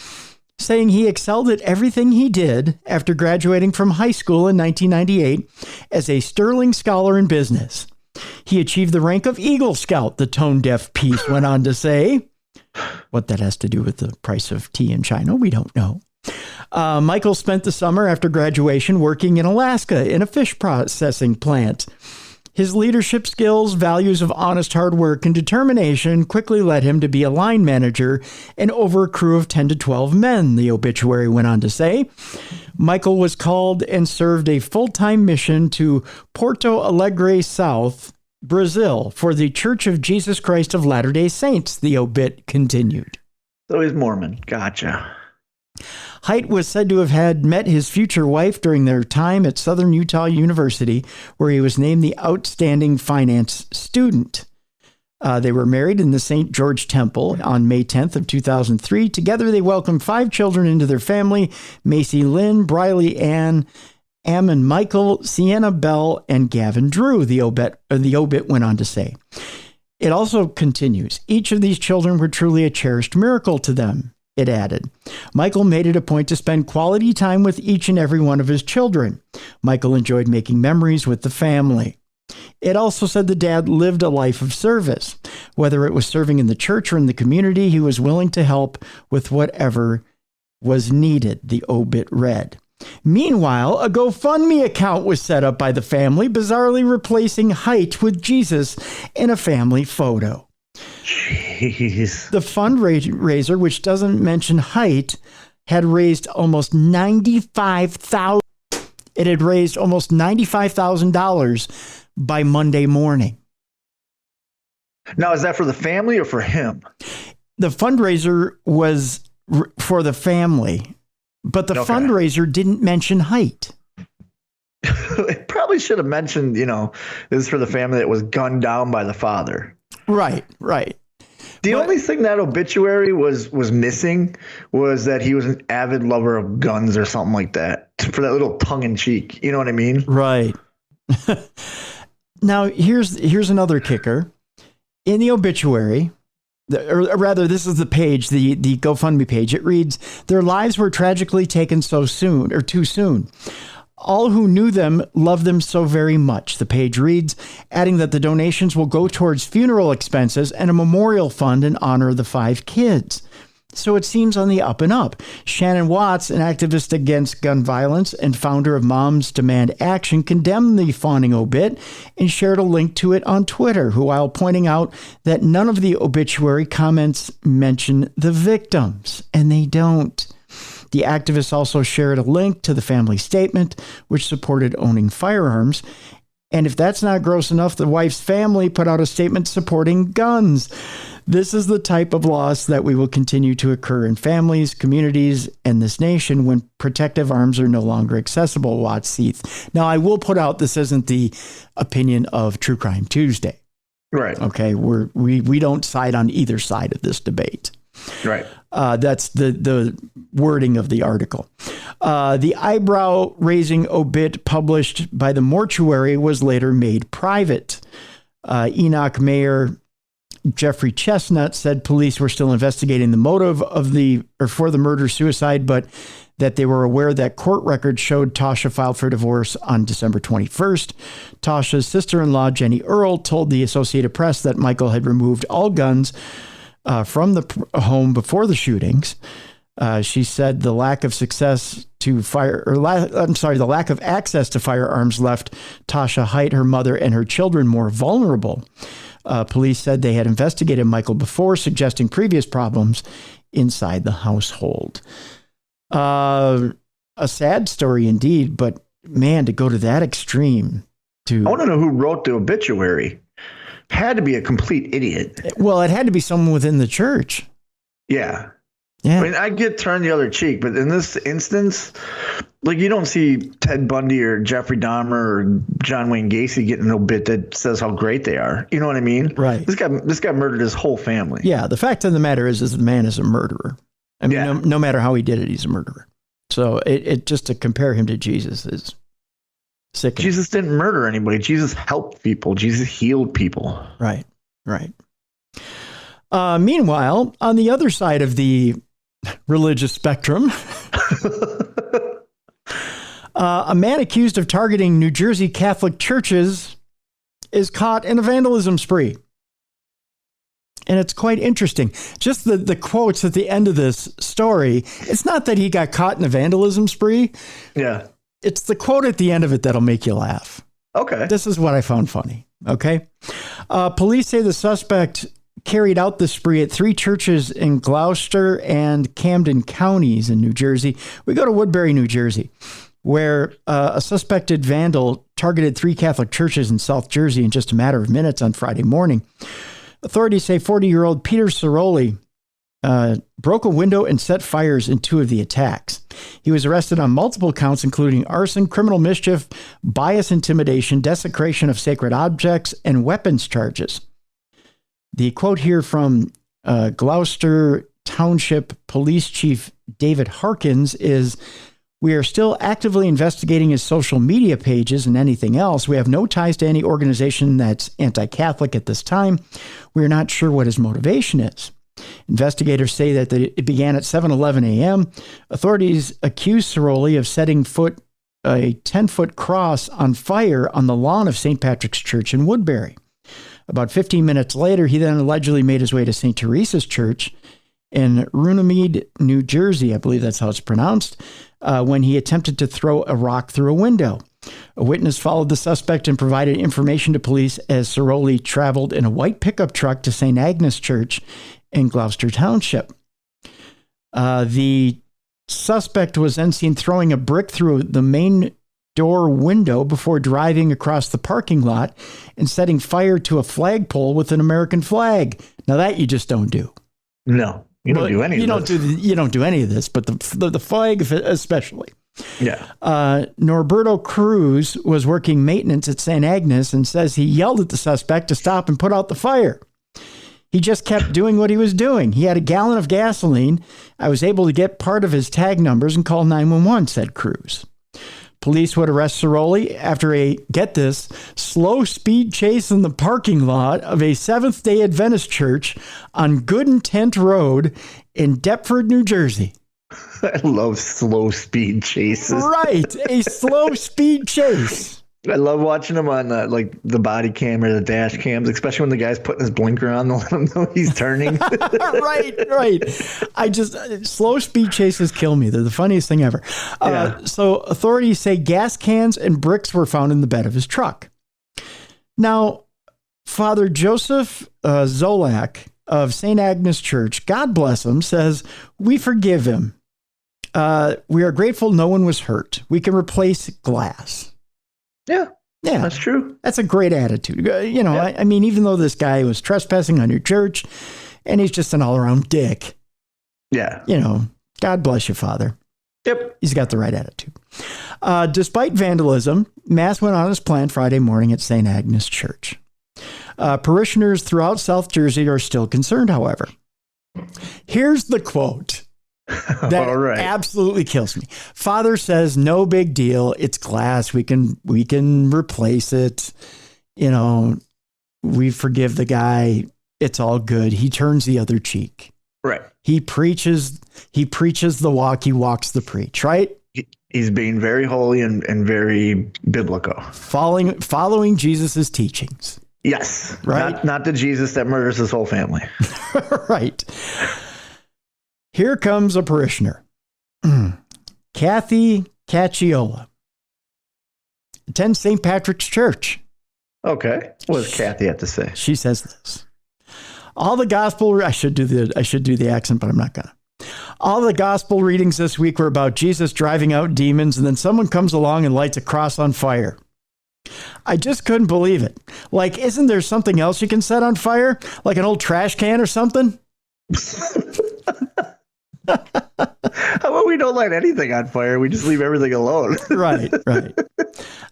saying he excelled at everything he did after graduating from high school in 1998 as a sterling scholar in business. He achieved the rank of Eagle Scout, the tone-deaf piece went on to say. What that has to do with the price of tea in China, we don't know. Michael spent the summer after graduation working in Alaska in a fish processing plant. His leadership skills, values of honest hard work, and determination quickly led him to be a line manager and over a crew of 10 to 12 men, the obituary went on to say. Michael was called and served a full-time mission to Porto Alegre South, Brazil, for the Church of Jesus Christ of Latter-day Saints, the obit continued. So he's Mormon. Gotcha. Haidt was said to have had met his future wife during their time at Southern Utah University, where he was named the Outstanding Finance Student. They were married in the St. George Temple on May 10th of 2003. Together, they welcomed 5 children into their family: Macy Lynn, Briley Ann, Ammon Michael, Sienna Bell, and Gavin Drew, the obit went on to say. It also continues, each of these children were truly a cherished miracle to them. It added, Michael made it a point to spend quality time with each and every one of his children. Michael enjoyed making memories with the family. It also said the dad lived a life of service. Whether it was serving in the church or in the community, he was willing to help with whatever was needed, the obit read. Meanwhile, a GoFundMe account was set up by the family, bizarrely replacing Haidt with Jesus in a family photo. Jeez. The fundraiser, which doesn't mention Haidt, had raised almost $95,000. It had raised almost $95,000 by Monday morning. Now, is that for the family or for him? The fundraiser was for the family, but the fundraiser didn't mention Haidt. It probably should have mentioned, this is for the family that was gunned down by the father. Right. The only thing that obituary was missing was that he was an avid lover of guns or something like that, for that little tongue in cheek. You know what I mean? Right. Now, here's another kicker. In the obituary, or rather, this is the page, the GoFundMe page. It reads, "Their lives were tragically taken so soon, or too soon. All who knew them love them so very much," the page reads, adding that the donations will go towards funeral expenses and a memorial fund in honor of the 5 kids. So it seems on the up and up. Shannon Watts, an activist against gun violence and founder of Moms Demand Action, condemned the fawning obit and shared a link to it on Twitter, while pointing out that none of the obituary comments mention the victims, and they don't. The activist also shared a link to the family statement, which supported owning firearms. And if that's not gross enough, the wife's family put out a statement supporting guns. This is the type of loss that we will continue to occur in families, communities, and this nation when protective arms are no longer accessible, Watts seethed. Now, I will put out, this isn't the opinion of True Crime Tuesday. Right. Okay. We don't side on either side of this debate. Right. That's the wording of the article. The eyebrow-raising obit published by the mortuary was later made private. Enoch Mayor Jeffrey Chestnut said police were still investigating the motive for the murder-suicide, but that they were aware that court records showed Tasha filed for divorce on December 21st. Tasha's sister-in-law, Jenny Earl, told the Associated Press that Michael had removed all guns from the home before the shootings. She said the lack of access to firearms left Tasha Haidt, her mother, and her children more vulnerable. Police said they had investigated Michael before, suggesting previous problems inside the household. A sad story indeed, but man, to go to that extreme. I want to know who wrote the obituary. Had to be a complete idiot. Well, it had to be someone within the church. Yeah. Yeah. I mean, I get turned the other cheek, but in this instance, like, you don't see Ted Bundy or Jeffrey Dahmer or John Wayne Gacy getting an obit that says how great they are. You know what I mean? Right. This guy murdered his whole family. Yeah. The fact of the matter is the man is a murderer. I mean, no matter how he did it, he's a murderer. So it just to compare him to Jesus is Sickening. Jesus didn't murder anybody. Jesus helped people. Jesus healed people. Right. Meanwhile, on the other side of the religious spectrum, a man accused of targeting New Jersey Catholic churches is caught in a vandalism spree. And it's quite interesting. Just the quotes at the end of this story, it's not that he got caught in a vandalism spree. Yeah. It's the quote at the end of it that'll make you laugh. Okay. This is what I found funny. Okay. Police say the suspect carried out the spree at 3 churches in Gloucester and Camden counties in New Jersey. We go to Woodbury, New Jersey, where a suspected vandal targeted 3 Catholic churches in South Jersey in just a matter of minutes on Friday morning. Authorities say 40-year-old Peter Ciroli broke a window and set fires in 2 of the attacks. He was arrested on multiple counts, including arson, criminal mischief, bias intimidation, desecration of sacred objects, and weapons charges. The quote here from Gloucester Township Police Chief David Harkins is, "We are still actively investigating his social media pages and anything else. We have no ties to any organization that's anti-Catholic at this time. We are not sure what his motivation is." Investigators say that it began at 7:11 a.m. Authorities accuse Ciroli of setting a 10-foot cross on fire on the lawn of St. Patrick's Church in Woodbury. About 15 minutes later, he then allegedly made his way to St. Teresa's Church in Runnymede, New Jersey, I believe that's how it's pronounced, when he attempted to throw a rock through a window. A witness followed the suspect and provided information to police as Ciroli traveled in a white pickup truck to St. Agnes Church in Gloucester Township. The suspect was then seen throwing a brick through the main door window before driving across the parking lot and setting fire to a flagpole with an American flag. Now that you just don't do. No, you don't do any of this. You don't do any of this, but the flag especially. Yeah. Norberto Cruz was working maintenance at St. Agnes and says he yelled at the suspect to stop and put out the fire. He just kept doing what he was doing. He had a gallon of gasoline. I was able to get part of his tag numbers and call 911, said Cruz. Police would arrest Ciroli after a, get this, slow speed chase in the parking lot of a Seventh-day Adventist church on Good Intent Road in Deptford, New Jersey. I love slow speed chases. Right, a slow speed chase. I love watching them on the body cam or the dash cams, especially when the guy's putting his blinker on to let him know he's turning. Right. Slow speed chases kill me. They're the funniest thing ever. Yeah. So authorities say gas cans and bricks were found in the bed of his truck. Now, Father Joseph Zolak of St. Agnes Church, God bless him, says, "We forgive him. We are grateful no one was hurt. We can replace glass." Yeah, that's true. That's a great attitude. I mean, even though this guy was trespassing on your church and he's just an all-around dick. Yeah. God bless you, Father. Yep. He's got the right attitude. Despite vandalism, Mass went on as planned Friday morning at St. Agnes Church. Parishioners throughout South Jersey are still concerned, however. Here's the quote. That absolutely kills me. Father says, "No big deal. It's glass. We can replace it. We forgive the guy. It's all good." He turns the other cheek. Right. He preaches the walk. He walks the preach. Right. He's being very holy and very biblical. Following Jesus's teachings. Yes. Right. Not the Jesus that murders his whole family. Right. Here comes a parishioner, Kathy Cacciola, attends St. Patrick's Church. Okay. What does Kathy have to say? She says this. All the gospel, I should do the accent, but I'm not gonna. All the gospel readings this week were about Jesus driving out demons, and then someone comes along and lights a cross on fire. I just couldn't believe it. Like, isn't there something else you can set on fire? Like an old trash can or something? How about we don't light anything on fire? We just leave everything alone. Right.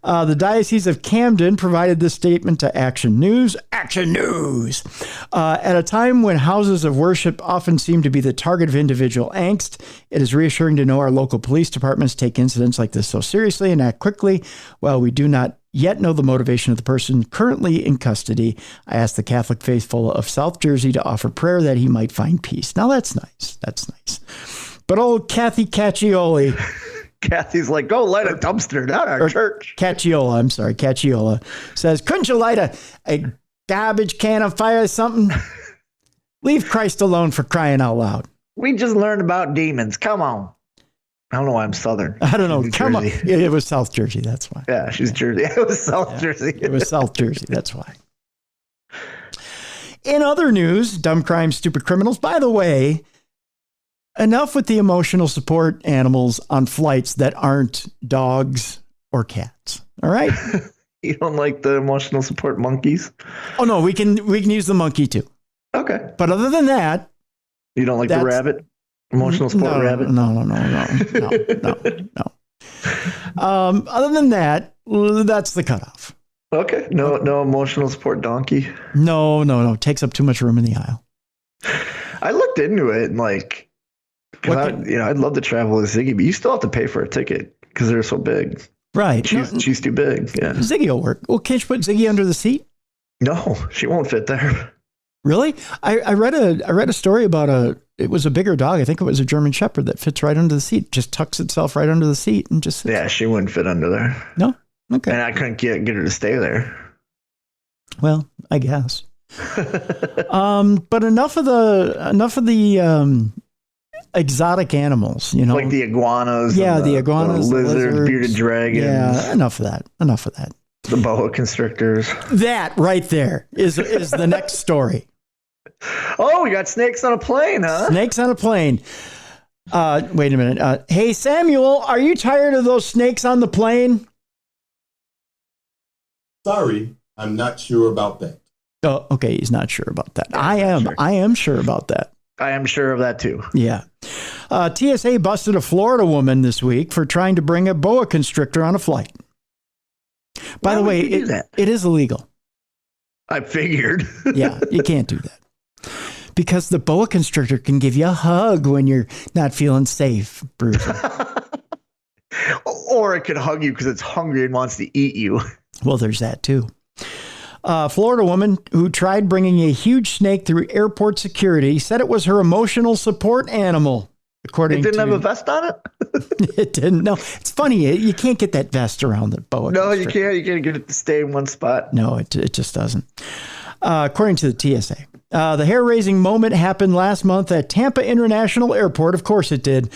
The Diocese of Camden provided this statement to Action News. Action News! At a time when houses of worship often seem to be the target of individual angst, it is reassuring to know our local police departments take incidents like this so seriously and act quickly. While we do not yet know the motivation of the person currently in custody, I ask the Catholic faithful of South Jersey to offer prayer that he might find peace. Now that's nice. That's nice. But old Kathy Caccioli... Kathy's like, go light a dumpster down our church. Cacciola says, couldn't you light a garbage can on fire or something? Leave Christ alone, for crying out loud. We just learned about demons. Come on. I don't know why I'm Southern. I don't know. Come on. It was South Jersey. That's why. Yeah, she's Jersey. It was South Jersey. It was South Jersey. That's why. In other news, dumb crimes, stupid criminals. By the way, enough with the emotional support animals on flights that aren't dogs or cats. All right. You don't like the emotional support monkeys? Oh no, we can use the monkey too. Okay. But other than that, you don't like the rabbit? Emotional support rabbit? No. Other than that, that's the cutoff. Okay. No emotional support donkey. No. Takes up too much room in the aisle. I looked into it and like, I'd love to travel with Ziggy, but you still have to pay for a ticket because they're so big. Right. She's too big. Yeah. Ziggy will work. Well, can't you put Ziggy under the seat? No, she won't fit there. Really? I read a story about it was a bigger dog. I think it was a German Shepherd that fits right under the seat, just tucks itself right under the seat and just sits. Yeah, she wouldn't fit under there. No? Okay. And I couldn't get her to stay there. Well, I guess. But enough of the exotic animals, like the iguanas. Yeah, the iguanas, the lizards, bearded dragons. Yeah, enough of that. The boa constrictors. That right there is the next story. Oh, we got snakes on a plane, huh? Snakes on a plane. Wait a minute. Hey, Samuel, are you tired of those snakes on the plane? Sorry, I'm not sure about that. Oh, okay. He's not sure about that. I am sure about that. I am sure of that too. Yeah. TSA busted a Florida woman this week for trying to bring a boa constrictor on a flight. By the way, it is illegal. I figured. Yeah, you can't do that. Because the boa constrictor can give you a hug when you're not feeling safe, Bruiser. Or it could hug you because it's hungry and wants to eat you. Well, there's that too. Florida woman who tried bringing a huge snake through airport security said it was her emotional support animal. It didn't have a vest on it? It didn't. No, it's funny. You can't get that vest around the boa. No, you can't. You can't get it to stay in one spot. No, it just doesn't. According to the TSA. The hair-raising moment happened last month at Tampa International Airport. Of course it did.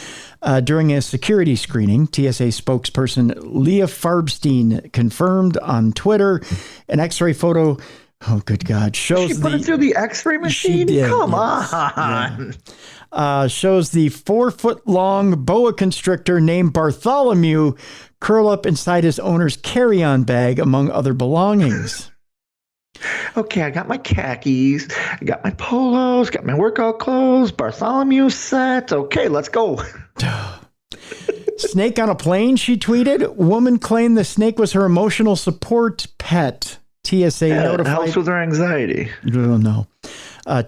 During a security screening, TSA spokesperson Leah Farbstein confirmed on Twitter an X-ray photo. Oh, good God. Shows she put it through the X-ray machine? She did, Come yes. on. Yeah. Shows the 4-foot-long boa constrictor named Bartholomew curl up inside his owner's carry-on bag, among other belongings. Okay, I got my khakis, I got my polos, got my workout clothes, Bartholomew set. Okay, let's go. Snake on a plane, she tweeted. Woman claimed the snake was her emotional support pet. TSA notified. It helps with her anxiety. No.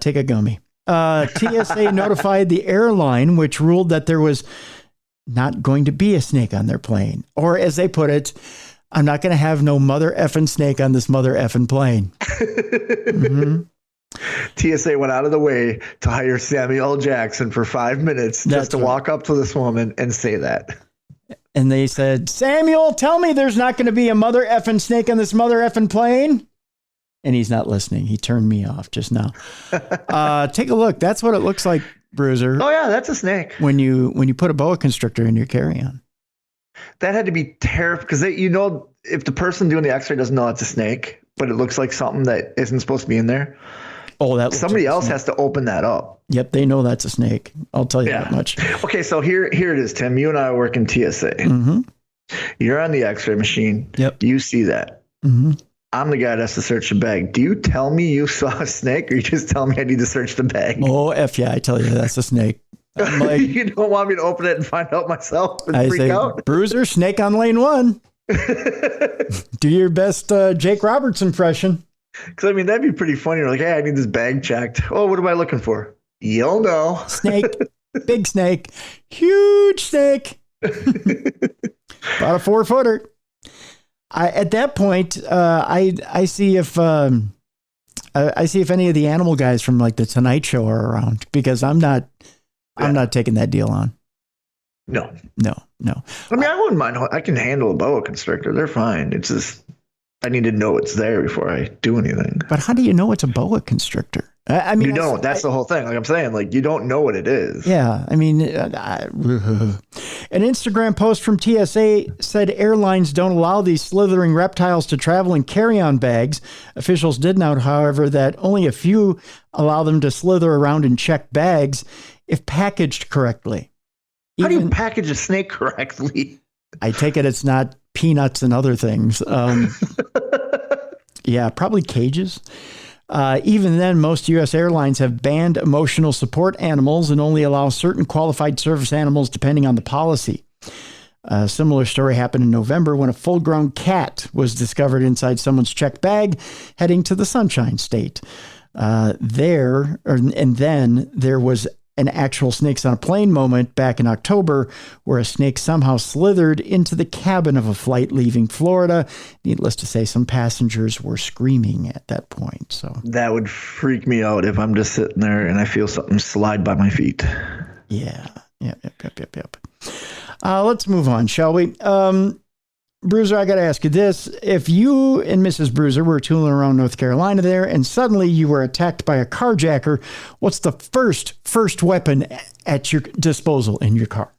Take a gummy. TSA notified the airline, which ruled that there was not going to be a snake on their plane. Or as they put it, I'm not going to have no mother effing snake on this mother effing plane. Mm-hmm. TSA went out of the way to hire Samuel L. Jackson for 5 minutes just to walk up to this woman and say that. And they said, Samuel, tell me there's not going to be a mother effing snake on this mother effing plane. And he's not listening. He turned me off just now. Take a look. That's what it looks like, Bruiser. Oh, yeah, that's a snake. When you put a boa constrictor in your carry-on. That had to be terrible because if the person doing the X-ray doesn't know it's a snake, but it looks like something that isn't supposed to be in there. Oh, that somebody else has to open that up. Yep, they know that's a snake. I'll tell you that much. Okay, so here it is, Tim. You and I work in TSA. Mm-hmm. You're on the X-ray machine. Yep. You see that. Mm-hmm. I'm the guy that has to search the bag. Do you tell me you saw a snake, or you just tell me I need to search the bag? Oh, F yeah, I tell you that's a snake. I'm like, you don't want me to open it and find out myself and freak out? Bruiser, snake on lane 1. Do your best Jake Roberts impression. Because, I mean, that'd be pretty funny. You're like, hey, I need this bag checked. Oh, what am I looking for? You'll know. Snake. Big snake. Huge snake. About a 4-footer. At that point, I see if any of the animal guys from like the Tonight Show are around, because I'm not taking that deal on. No. I mean, I wouldn't mind. I can handle a boa constrictor. They're fine. It's just I need to know it's there before I do anything. But how do you know it's a boa constrictor? I mean, you don't. That's the whole thing. Like I'm saying, like you don't know what it is. Yeah, I mean, an Instagram post from TSA said airlines don't allow these slithering reptiles to travel in carry-on bags. Officials did note, however, that only a few allow them to slither around in checked bags if packaged correctly. How do you package a snake correctly? I take it it's not peanuts and other things. Yeah, probably cages. Even then, most U.S. airlines have banned emotional support animals and only allow certain qualified service animals depending on the policy. A similar story happened in November when a full-grown cat was discovered inside someone's checked bag heading to the Sunshine State. And then there was an actual snakes on a plane moment back in October where a snake somehow slithered into the cabin of a flight leaving Florida. Needless to say, some passengers were screaming at that point. So that would freak me out if I'm just sitting there and I feel something slide by my feet. Yeah. Yep. Let's move on, shall we? Bruiser, I got to ask you this. If you and Mrs. Bruiser were tooling around North Carolina there and suddenly you were attacked by a carjacker, what's the first weapon at your disposal in your car?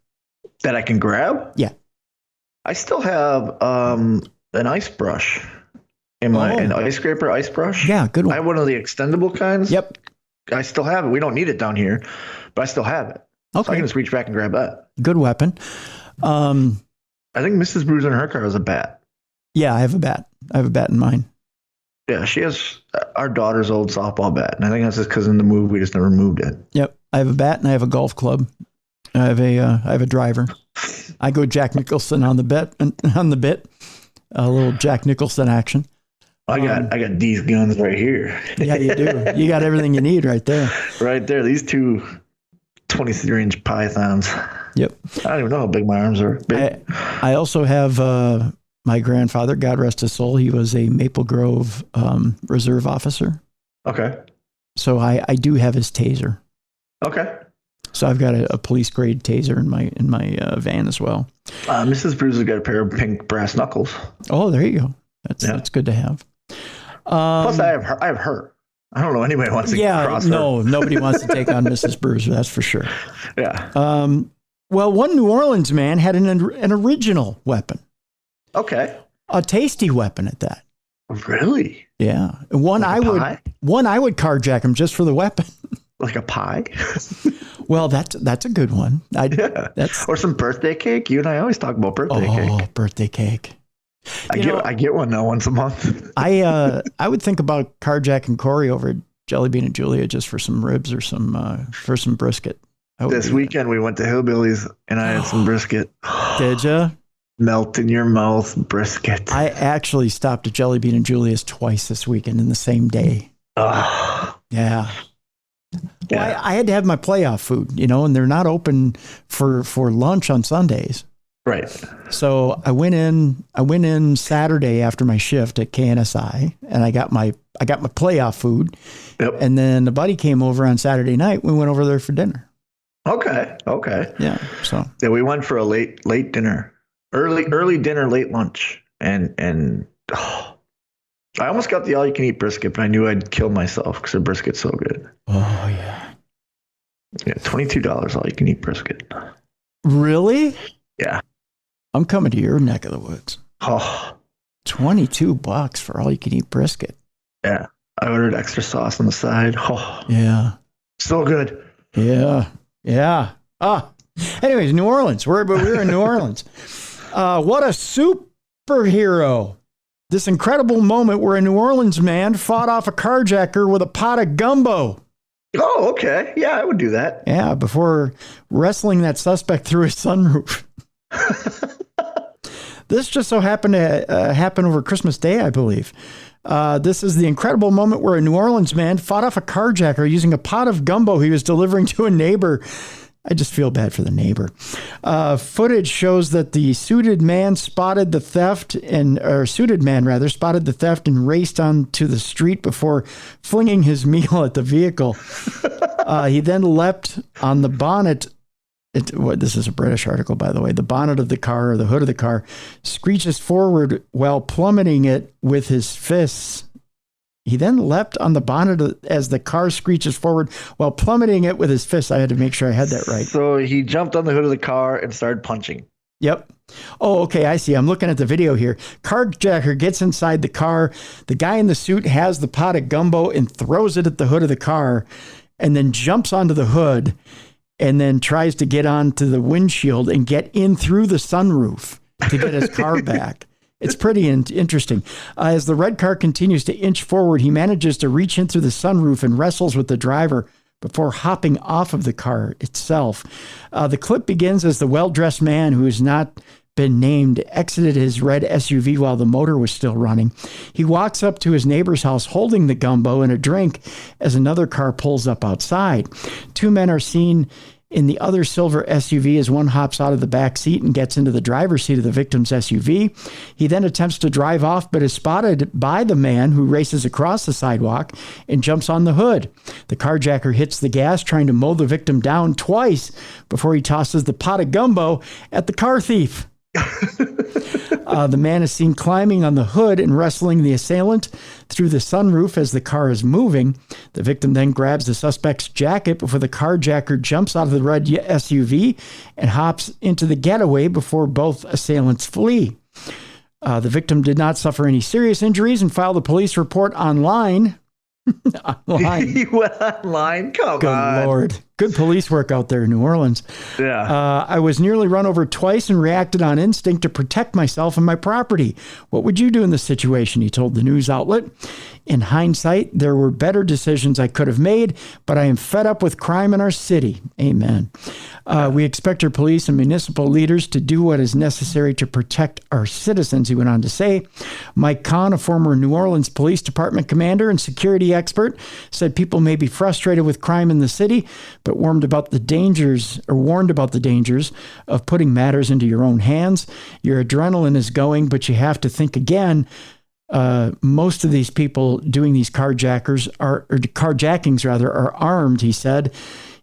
That I can grab? Yeah. I still have an ice brush in an ice scraper ice brush. Yeah, good one. I have one of the extendable kinds. Yep. I still have it. We don't need it down here, but I still have it. Okay. So I can just reach back and grab that. Good weapon. I think Mrs. Bruiser in her car has a bat. Yeah, I have a bat. I have a bat in mine. Yeah, she has our daughter's old softball bat. And I think that's just because in the movie we just never moved it. Yep. I have a bat and I have a golf club. I have a driver. I go Jack Nicholson on the bit. A little Jack Nicholson action. I got these guns right here. Yeah, you do. You got everything you need right there. Right there. These two 23-inch pythons. Yep. I don't even know how big my arms are. Big. I also have my grandfather, God rest his soul. He was a Maple Grove reserve officer. Okay. So I do have his taser. Okay. So I've got a police grade taser in my van as well. Mrs. Bruiser's got a pair of pink brass knuckles. Oh, there you go. That's good to have. Plus, I have her. I don't know anybody wants to cross her. No, nobody wants to take on Mrs. Bruiser. That's for sure. Yeah. Well, one New Orleans man had an original weapon. Okay. A tasty weapon at that. Really? Yeah. One I would carjack him just for the weapon. Like a pie? Well, that's a good one. Or some birthday cake. You and I always talk about birthday cake. Oh, birthday cake. I get one now once a month. I would think about carjacking Corey over at Jelly Bean and Julia just for some ribs or for some brisket. This weekend we went to Hillbillies and I had some brisket. Did ya? Melt in your mouth brisket. I actually stopped at Jelly Bean and Julia's twice this weekend in the same day. Yeah. Well, I had to have my playoff food, and they're not open for lunch on Sundays. Right. So I went in Saturday after my shift at KNSI and I got my playoff food. Yep. And then a buddy came over on Saturday night. We went over there for dinner. Okay. Yeah. So we went for a late dinner, early dinner, late lunch. And I almost got the all you can eat brisket, but I knew I'd kill myself because the brisket's so good. Oh yeah. Yeah. $22 all you can eat brisket. Really? Yeah. I'm coming to your neck of the woods. Oh, $22 for all you can eat brisket. Yeah. I ordered extra sauce on the side. Oh, yeah. So good. Yeah. Anyways, New Orleans. We're in New Orleans. What a superhero. This incredible moment where a New Orleans man fought off a carjacker with a pot of gumbo. Oh, okay. Yeah, I would do that. Yeah, before wrestling that suspect through his sunroof. This just so happened to happen over Christmas Day, I believe. This is the incredible moment where a New Orleans man fought off a carjacker using a pot of gumbo he was delivering to a neighbor. I just feel bad for the neighbor. Footage shows that the suited man spotted the theft and raced onto the street before flinging his meal at the vehicle. He then leapt on the bonnet. This is a British article, by the way. The bonnet of the car, or the hood of the car, screeches forward while plummeting it with his fists. He then leapt on the bonnet as the car screeches forward while plummeting it with his fists. I had to make sure I had that right. So he jumped on the hood of the car and started punching. Yep. Oh, okay. I see. I'm looking at the video here. Carjacker gets inside the car. The guy in the suit has the pot of gumbo and throws it at the hood of the car, and then jumps onto the hood and then tries to get onto the windshield and get in through the sunroof to get his car back. It's pretty interesting. As the red car continues to inch forward, he manages to reach in through the sunroof and wrestles with the driver before hopping off of the car itself. The clip begins as the well-dressed man, who has not been named, exited his red SUV while the motor was still running. He walks up to his neighbor's house holding the gumbo and a drink as another car pulls up outside. Two men are seen in the other silver SUV as one hops out of the back seat and gets into the driver's seat of the victim's SUV. He then attempts to drive off, but is spotted by the man, who races across the sidewalk and jumps on the hood. The carjacker hits the gas, trying to mow the victim down twice before he tosses the pot of gumbo at the car thief. The man is seen climbing on the hood and wrestling the assailant through the sunroof as the car is moving. The victim then grabs the suspect's jacket before the carjacker jumps out of the red SUV and hops into the getaway before both assailants flee. The victim did not suffer any serious injuries and filed a police report online. He went online? Come on. Good Lord. Good police work out there in New Orleans. Yeah. I was nearly run over twice and reacted on instinct to protect myself and my property. What would you do in this situation? He told the news outlet. In hindsight, there were better decisions I could have made, but I am fed up with crime in our city. Amen. We expect our police and municipal leaders to do what is necessary to protect our citizens, he went on to say. Mike Kahn, a former New Orleans Police Department commander and security expert, said people may be frustrated with crime in the city, but warned about the dangers of putting matters into your own hands. Your adrenaline is going, but you have to think again. Most of these people doing these carjackings are armed, he said.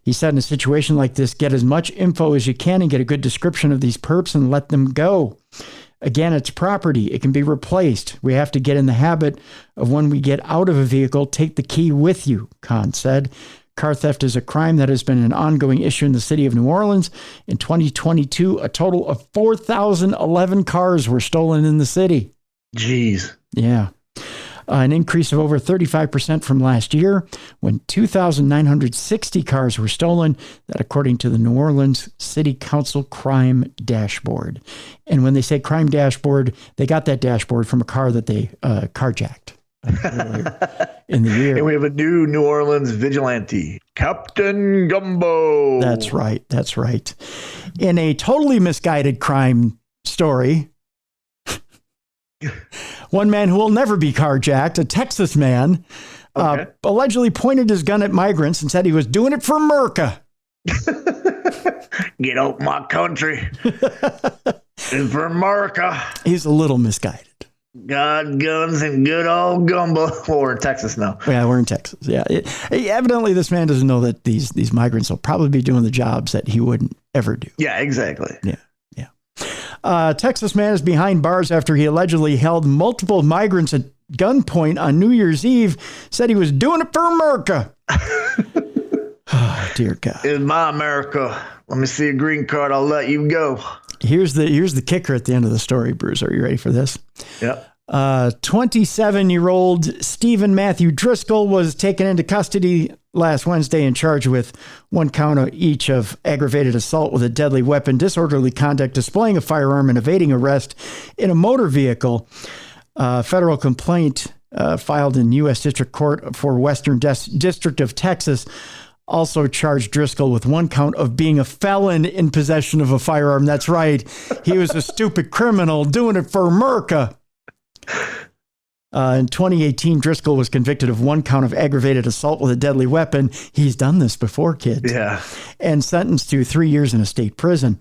He said, in a situation like this, get as much info as you can and get a good description of these perps and let them go. Again, it's property. It can be replaced. We have to get in the habit of, when we get out of a vehicle, take the key with you, Khan said. Car theft is a crime that has been an ongoing issue in the city of New Orleans. In 2022, a total of 4,011 cars were stolen in the city. Jeez. Yeah. An increase of over 35% from last year, when 2,960 cars were stolen, that according to the New Orleans City Council Crime Dashboard. And when they say crime dashboard, they got that dashboard from a car that they carjacked earlier in the year. And we have a new New Orleans vigilante, Captain Gumbo. That's right. That's right. In a totally misguided crime story, one man who will never be carjacked, a Texas man, allegedly pointed his gun at migrants and said he was doing it for America. Get out my country. It's for America. He's a little misguided. God, guns, and good old gumbo. Well, we're in Texas now. Yeah, we're in Texas. Yeah. Evidently, this man doesn't know that these migrants will probably be doing the jobs that he wouldn't ever do. Yeah, exactly. Yeah. Texas man is behind bars after he allegedly held multiple migrants at gunpoint on New Year's Eve, said he was doing it for America. Oh, dear God. It's my America. Let me see a green card. I'll let you go. Here's the kicker at the end of the story, Bruiser. Are you ready for this? Yep. 27-year-old Stephen Matthew Driscoll was taken into custody last Wednesday and charged with one count of each of aggravated assault with a deadly weapon, disorderly conduct, displaying a firearm, and evading arrest in a motor vehicle. Federal complaint filed in U.S. District Court for Western District of Texas also charged Driscoll with one count of being a felon in possession of a firearm. That's right. He was a stupid criminal doing it for America. In 2018, Driscoll was convicted of one count of aggravated assault with a deadly weapon. He's done this before, kids. Yeah. And sentenced to 3 years in a state prison.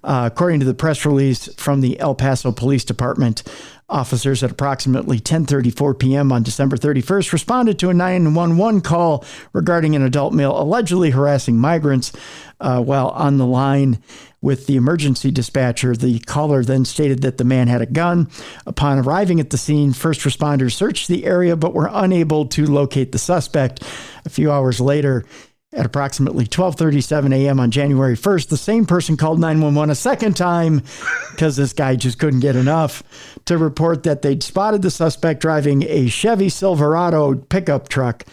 According to the press release from the El Paso Police Department, officers at approximately 10:34 p.m. on December 31st responded to a 911 call regarding an adult male allegedly harassing migrants. While on the line with the emergency dispatcher, the caller then stated that the man had a gun. Upon arriving at the scene, first responders searched the area but were unable to locate the suspect. A few hours later, at approximately 12:37 a.m. on January 1st, the same person called 911 a second time because this guy just couldn't get enough to report that they'd spotted the suspect driving a Chevy Silverado pickup truck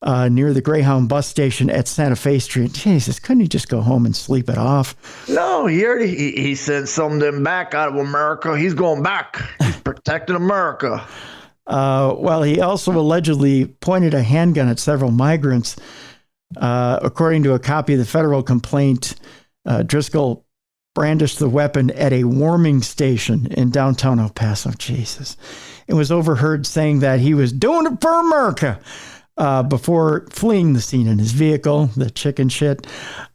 near the Greyhound bus station at Santa Fe Street. Jesus, couldn't he just go home and sleep it off? No, he sent something back out of America. He's going back. He's protecting America. Well, he also allegedly pointed a handgun at several migrants. According to a copy of the federal complaint, Driscoll brandished the weapon at a warming station in downtown El Paso. Jesus. It was overheard saying that he was doing it for America. Before fleeing the scene in his vehicle, the chicken shit.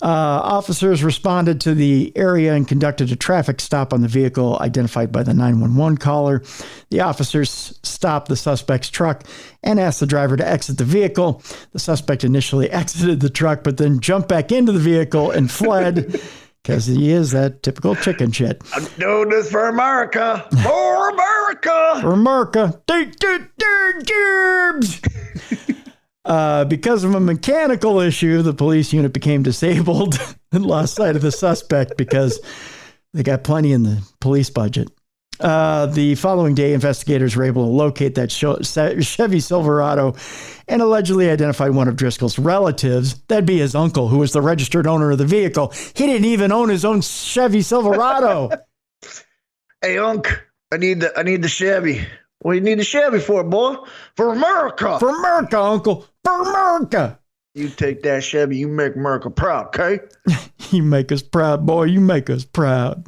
Officers responded to the area and conducted a traffic stop on the vehicle identified by the 911 caller. The officers stopped the suspect's truck and asked the driver to exit the vehicle. The suspect initially exited the truck, but then jumped back into the vehicle and fled because he is that typical chicken shit. I'm doing this for America. For America. For America. Because of a mechanical issue, the police unit became disabled and lost sight of the suspect because they got plenty in the police budget. The following day, investigators were able to locate that Chevy Silverado and allegedly identified one of Driscoll's relatives. That'd be his uncle, who was the registered owner of the vehicle. He didn't even own his own Chevy Silverado. Hey, Unc, I need the Chevy. What do you need the Chevy for, boy? For America. For America, Uncle. For America. You take that Chevy, you make America proud, okay? You make us proud, boy. You make us proud.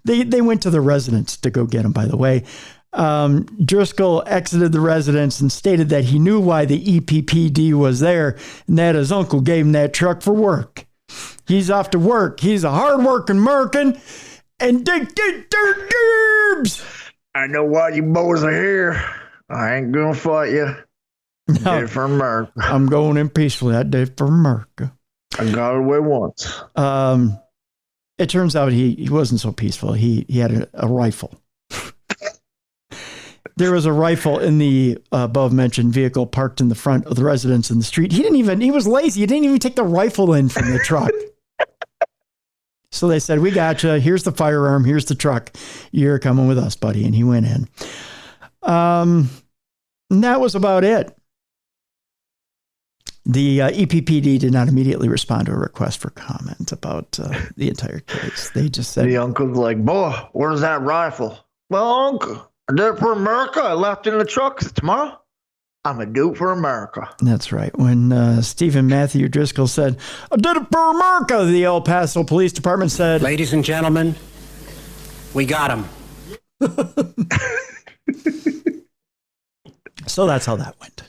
They went to the residence to go get him, by the way. Driscoll exited the residence and stated that he knew why the EPPD was there and that his uncle gave him that truck for work. He's off to work. He's a hard-working American. And I know why you boys are here. I ain't gonna fight you. I did it for America. I'm going in peacefully. I did it for America. I got away once. It turns out he wasn't so peaceful. He had a rifle. There was a rifle in the above-mentioned vehicle parked in the front of the residence in the street. He was lazy. He didn't even take the rifle in from the truck. So they said, we got you. Here's the firearm. Here's the truck. You're coming with us, buddy. And he went in. And that was about it. The EPPD did not immediately respond to a request for comment about the entire case. They just said... The uncle's like, boy, where's that rifle? Well, Uncle, I did it for America. I left it in the truck. Tomorrow, I'm going to do it for America. That's right. When Stephen Matthew Driscoll said, I did it for America, the El Paso Police Department said... Ladies and gentlemen, we got him. So that's how that went.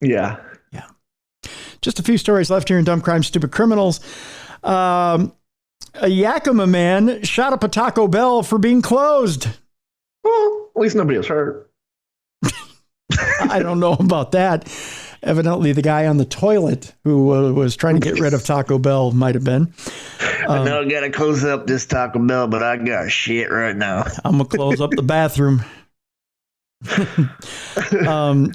Yeah. Yeah. Just a few stories left here in Dumb Crime, Stupid Criminals. A Yakima man shot up a Taco Bell for being closed. Well, at least nobody was hurt. I don't know about that. Evidently, the guy on the toilet who was trying to get rid of Taco Bell might have been. I know I got to close up this Taco Bell, but I got shit right now. I'm going to close up the bathroom.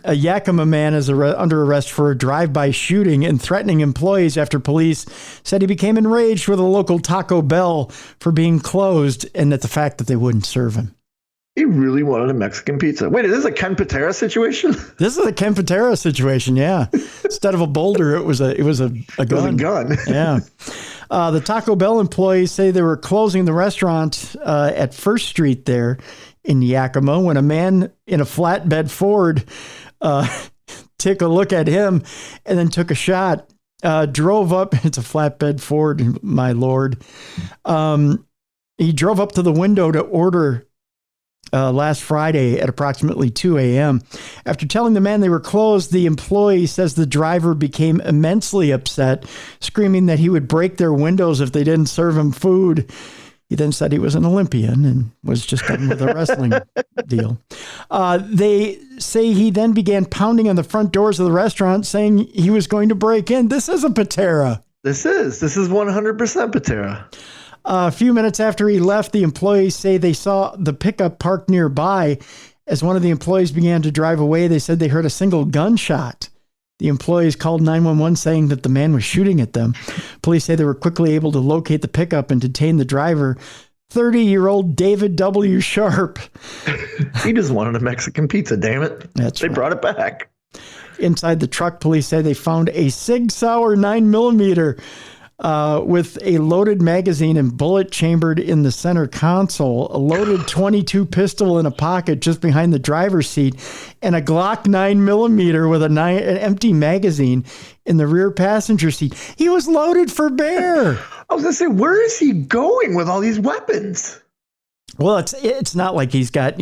A Yakima man is under arrest for a drive-by shooting and threatening employees after police said he became enraged with a local Taco Bell for being closed and at the fact that they wouldn't serve him. He really wanted a Mexican pizza. Wait, is this a Ken Patera situation? This is a Ken Patera situation, yeah. Instead of a boulder, it was a gun. It was a gun. Yeah. The Taco Bell employees say they were closing the restaurant at First Street there in Yakima when a man in a flatbed Ford take a look at him and then took a shot. Drove up. It's a flatbed Ford, my Lord. He drove up to the window to order last Friday at approximately 2 a.m. After telling the man they were closed, the employee says the driver became immensely upset, screaming that he would break their windows if they didn't serve him food. He then said he was an Olympian and was just done with a wrestling deal. They say he then began pounding on the front doors of the restaurant, saying he was going to break in. This is a patera. This is 100% patera. A few minutes after he left, the employees say they saw the pickup parked nearby. As one of the employees began to drive away, they said they heard a single gunshot. The employees called 911 saying that the man was shooting at them. Police say they were quickly able to locate the pickup and detain the driver, 30-year-old David W. Sharp. He just wanted a Mexican pizza, damn it. They brought it back. Inside the truck, police say they found a Sig Sauer 9mm with a loaded magazine and bullet chambered in the center console, a loaded .22 pistol in a pocket just behind the driver's seat, and a Glock 9mm with an empty magazine in the rear passenger seat. He was loaded for bear. I was going to say, where is he going with all these weapons? Well, it's not like he's got,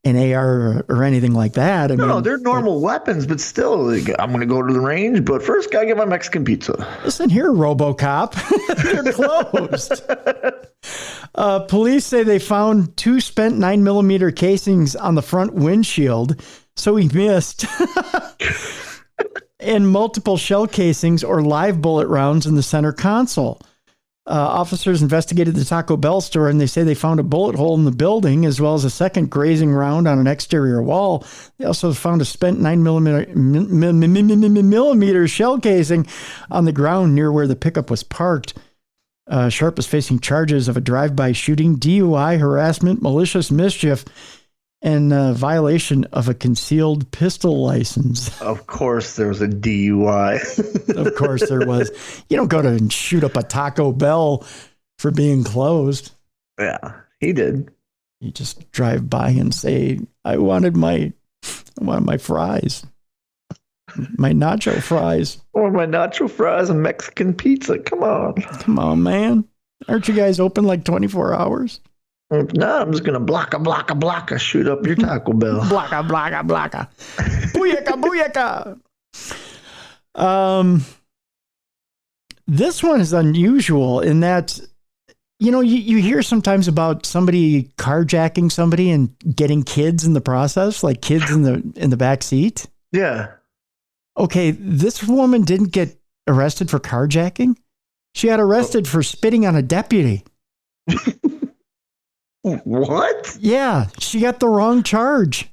an AR or anything like that. No, they're normal weapons, but still, I'm going to go to the range, but first, got to get my Mexican pizza. Listen here, RoboCop. They're closed. Police say they found 2 spent 9mm casings on the front windshield, so he missed. And multiple shell casings or live bullet rounds in the center console. Officers investigated the Taco Bell store, and they say they found a bullet hole in the building, as well as a second grazing round on an exterior wall. They also found a spent 9mm shell casing on the ground near where the pickup was parked. Sharp is facing charges of a drive-by shooting, DUI, harassment, malicious mischief, and violation of a concealed pistol license. Of course there was a DUI. Of course there was. You don't go to and shoot up a Taco Bell for being closed. Yeah, he did. You just drive by and say, I wanted my fries. My nacho fries. Or my nacho fries and Mexican pizza. Come on. Come on, man. Aren't you guys open like 24 hours? No, I'm just going to blocka, shoot up your Taco Bell. Blocka. Booyaka. This one is unusual in that, you hear sometimes about somebody carjacking somebody and getting kids in the process, like kids in the back seat. Yeah. Okay, this woman didn't get arrested for carjacking. She got arrested for spitting on a deputy. What? Yeah, she got the wrong charge.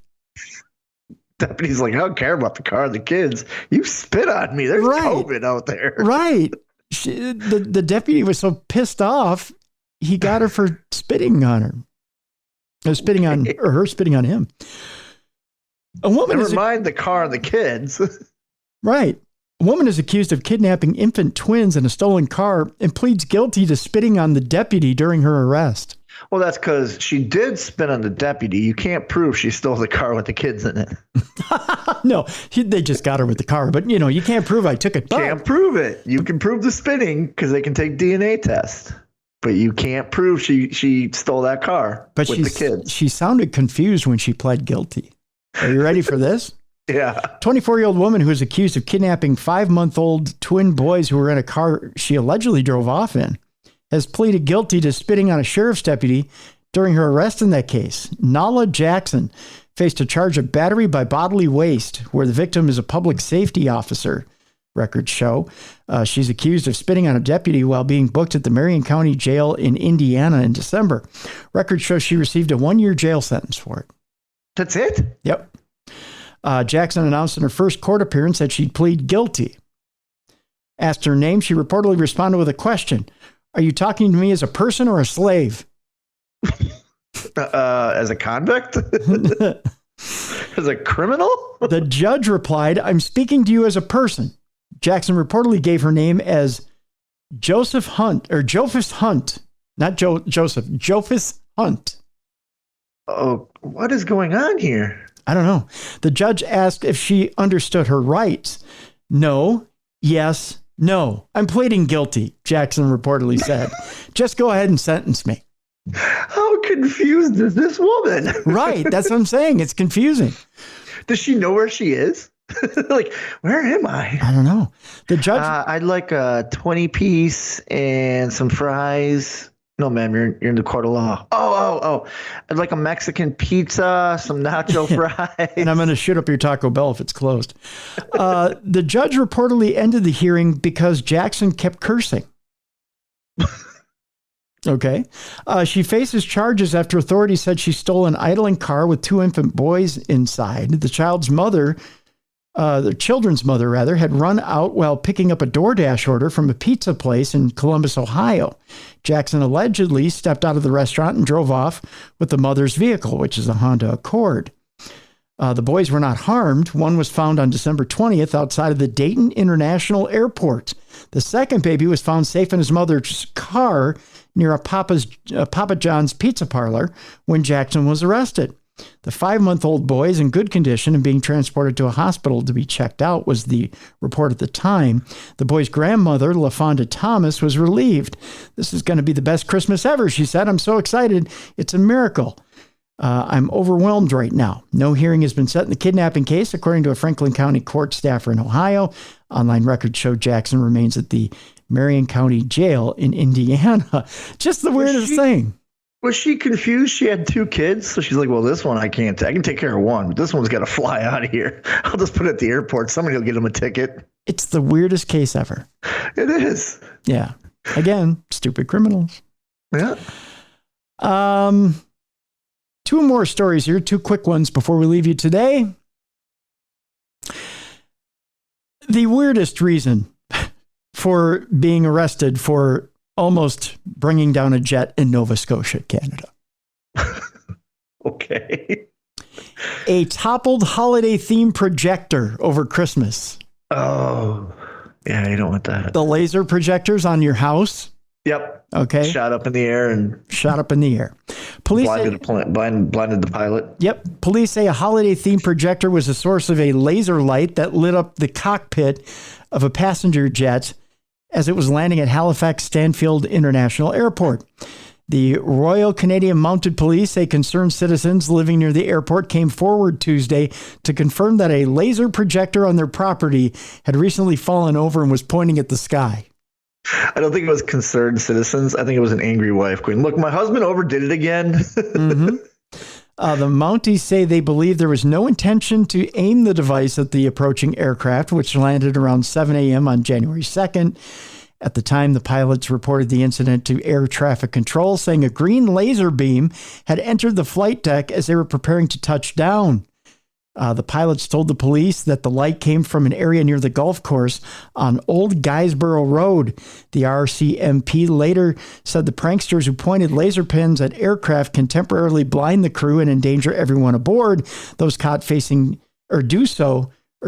Deputy's like, I don't care about the car and the kids. You spit on me. There's COVID out there. Right. The deputy was so pissed off, he got her for spitting on her. Her spitting on him. A woman Never mind the car and the kids. Right. A woman is accused of kidnapping infant twins in a stolen car and pleads guilty to spitting on the deputy during her arrest. Well, that's because she did spit on the deputy. You can't prove she stole the car with the kids in it. No, they just got her with the car. But, you can't prove I took it. Can't prove it. You can prove the spitting because they can take DNA tests. But you can't prove she stole that car with the kids. She sounded confused when she pled guilty. Are you ready for this? Yeah. 24-year-old woman who is accused of kidnapping 5-month-old twin boys who were in a car she allegedly drove off in has pleaded guilty to spitting on a sheriff's deputy during her arrest in that case. Nala Jackson faced a charge of battery by bodily waste, where the victim is a public safety officer, records show. She's accused of spitting on a deputy while being booked at the Marion County Jail in Indiana in December. Records show she received a 1-year jail sentence for it. That's it? Yep. Jackson announced in her first court appearance that she'd plead guilty. Asked her name, she reportedly responded with a question. Are you talking to me as a person or a slave? As a convict? As a criminal? The judge replied, I'm speaking to you as a person. Jackson reportedly gave her name as Josephus Hunt. Not Joseph, Josephus Hunt. Oh, what is going on here? I don't know. The judge asked if she understood her rights. No, yes, no. I'm pleading guilty, Jackson reportedly said. Just go ahead and sentence me. How confused is this woman? Right. That's what I'm saying. It's confusing. Does she know where she is? Like, where am I? I don't know. The judge. I'd like a 20-piece and some fries. No, ma'am, you're in the court of law. Oh. I'd like a Mexican pizza, some nacho fries. And I'm going to shoot up your Taco Bell if it's closed. The judge reportedly ended the hearing because Jackson kept cursing. Okay. She faces charges after authorities said she stole an idling car with 2 infant boys inside. The children's mother, had run out while picking up a DoorDash order from a pizza place in Columbus, Ohio. Jackson allegedly stepped out of the restaurant and drove off with the mother's vehicle, which is a Honda Accord. The boys were not harmed. One was found on December 20th outside of the Dayton International Airport. The second baby was found safe in his mother's car near a Papa John's pizza parlor when Jackson was arrested. The 5-month-old boy is in good condition and being transported to a hospital to be checked out, was the report at the time. The boy's grandmother, LaFonda Thomas, was relieved. This is going to be the best Christmas ever, she said. I'm so excited. It's a miracle. I'm overwhelmed right now. No hearing has been set in the kidnapping case, according to a Franklin County court staffer in Ohio. Online records show Jackson remains at the Marion County Jail in Indiana. Just the weirdest thing. Was she confused? She had 2 kids, so she's like, well, this one I can't. I can take care of one, but this one's got to fly out of here. I'll just put it at the airport. Somebody will get him a ticket. It's the weirdest case ever. It is. Yeah. Again, stupid criminals. Yeah. 2 more stories here, 2 quick ones before we leave you today. The weirdest reason for being arrested for almost bringing down a jet in Nova Scotia, Canada. Okay. A toppled holiday-themed projector over Christmas. Oh, yeah, you don't want that. The laser projectors on your house. Yep. Okay. Shot up in the air and Police blinded the pilot. Yep. Police say a holiday-themed projector was the source of a laser light that lit up the cockpit of a passenger jet as it was landing at Halifax Stanfield International Airport. The Royal Canadian Mounted Police say concerned citizens living near the airport came forward Tuesday to confirm that a laser projector on their property had recently fallen over and was pointing at the sky. I don't think it was concerned citizens. I think it was an angry wife going, look, my husband overdid it again. Mm-hmm. The Mounties say they believe there was no intention to aim the device at the approaching aircraft, which landed around 7 a.m. on January 2nd. At the time, the pilots reported the incident to air traffic control, saying a green laser beam had entered the flight deck as they were preparing to touch down. The pilots told the police that the light came from an area near the golf course on Old Guysborough Road. The RCMP later said the pranksters who pointed laser pens at aircraft can temporarily blind the crew and endanger everyone aboard. Those caught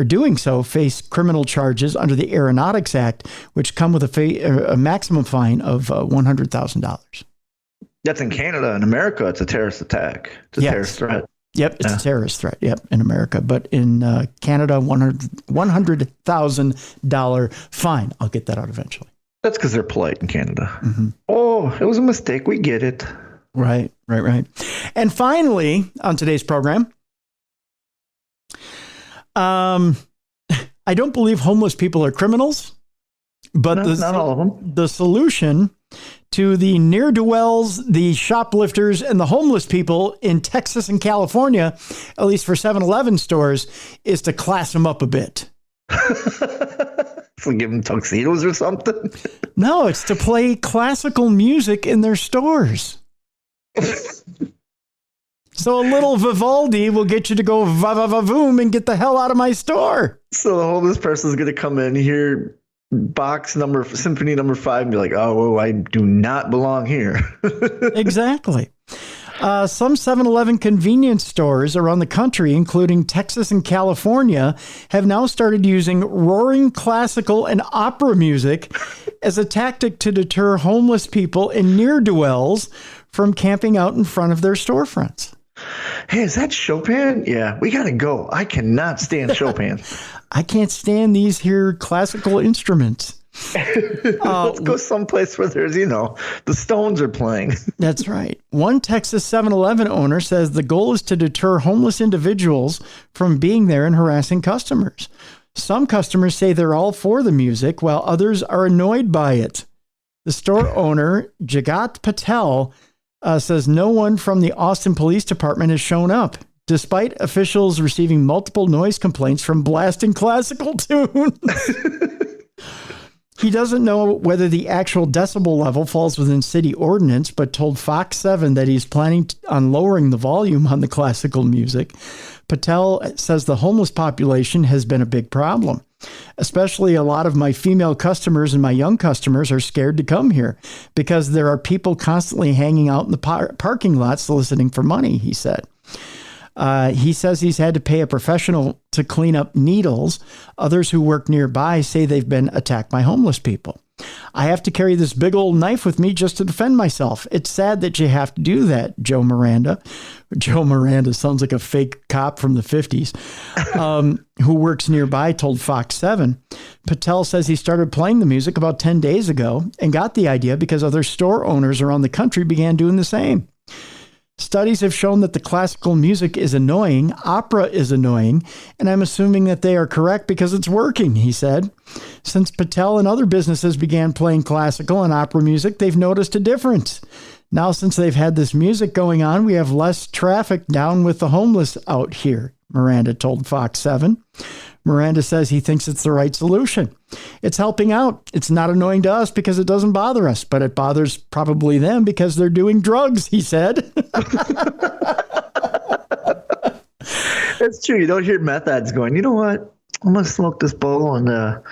doing so face criminal charges under the Aeronautics Act, which come with a maximum fine of $100,000. That's in Canada. In America, it's a terrorist attack. It's a terrorist threat. Yep, it's a terrorist threat. Yep, in America. But in Canada, $100,000 fine. I'll get that out eventually. That's because they're polite in Canada. Mm-hmm. Oh, it was a mistake. We get it. Right. And finally, on today's program, I don't believe homeless people are criminals, but not all of them. The solution to the ne'er-do-wells, the shoplifters, and the homeless people in Texas and California, at least for 7-Eleven stores, is to class them up a bit. So give them tuxedos or something? No, it's to play classical music in their stores. So a little Vivaldi will get you to go va-va-va-voom and get the hell out of my store. So the homeless person is going to come in here, symphony number 5, and be like, oh, I do not belong here. Exactly. Some 7-Eleven convenience stores around the country, including Texas and California, have now started using roaring classical and opera music as a tactic to deter homeless people and ne'er-do-wells from camping out in front of their storefronts. Hey, is that Chopin? Yeah, we got to go. I cannot stand Chopin. I can't stand these here classical instruments. Let's go someplace where there's, the Stones are playing. That's right. One Texas 7-Eleven owner says the goal is to deter homeless individuals from being there and harassing customers. Some customers say they're all for the music, while others are annoyed by it. The store owner, Jagat Patel, says no one from the Austin Police Department has shown up, despite officials receiving multiple noise complaints from blasting classical tunes. He doesn't know whether the actual decibel level falls within city ordinance, but told Fox 7 that he's planning on lowering the volume on the classical music. Patel says the homeless population has been a big problem. Especially a lot of my female customers and my young customers are scared to come here because there are people constantly hanging out in the parking lot soliciting for money, he said. He says he's had to pay a professional to clean up needles. Others who work nearby say they've been attacked by homeless people. I have to carry this big old knife with me just to defend myself. It's sad that you have to do that, Joe Miranda. Joe Miranda sounds like a fake cop from the 50s, who works nearby, told Fox 7. Patel says he started playing the music about 10 days ago and got the idea because other store owners around the country began doing the same. Studies have shown that the classical music is annoying, opera is annoying, and I'm assuming that they are correct because it's working, he said. Since Patel and other businesses began playing classical and opera music, they've noticed a difference. Now, since they've had this music going on, we have less traffic down with the homeless out here, Miranda told Fox 7. Miranda says he thinks it's the right solution. It's helping out. It's not annoying to us because it doesn't bother us, but it bothers probably them because they're doing drugs, he said. It's true. You don't hear meth ads going, you know what? I'm going to smoke this bowl and I'm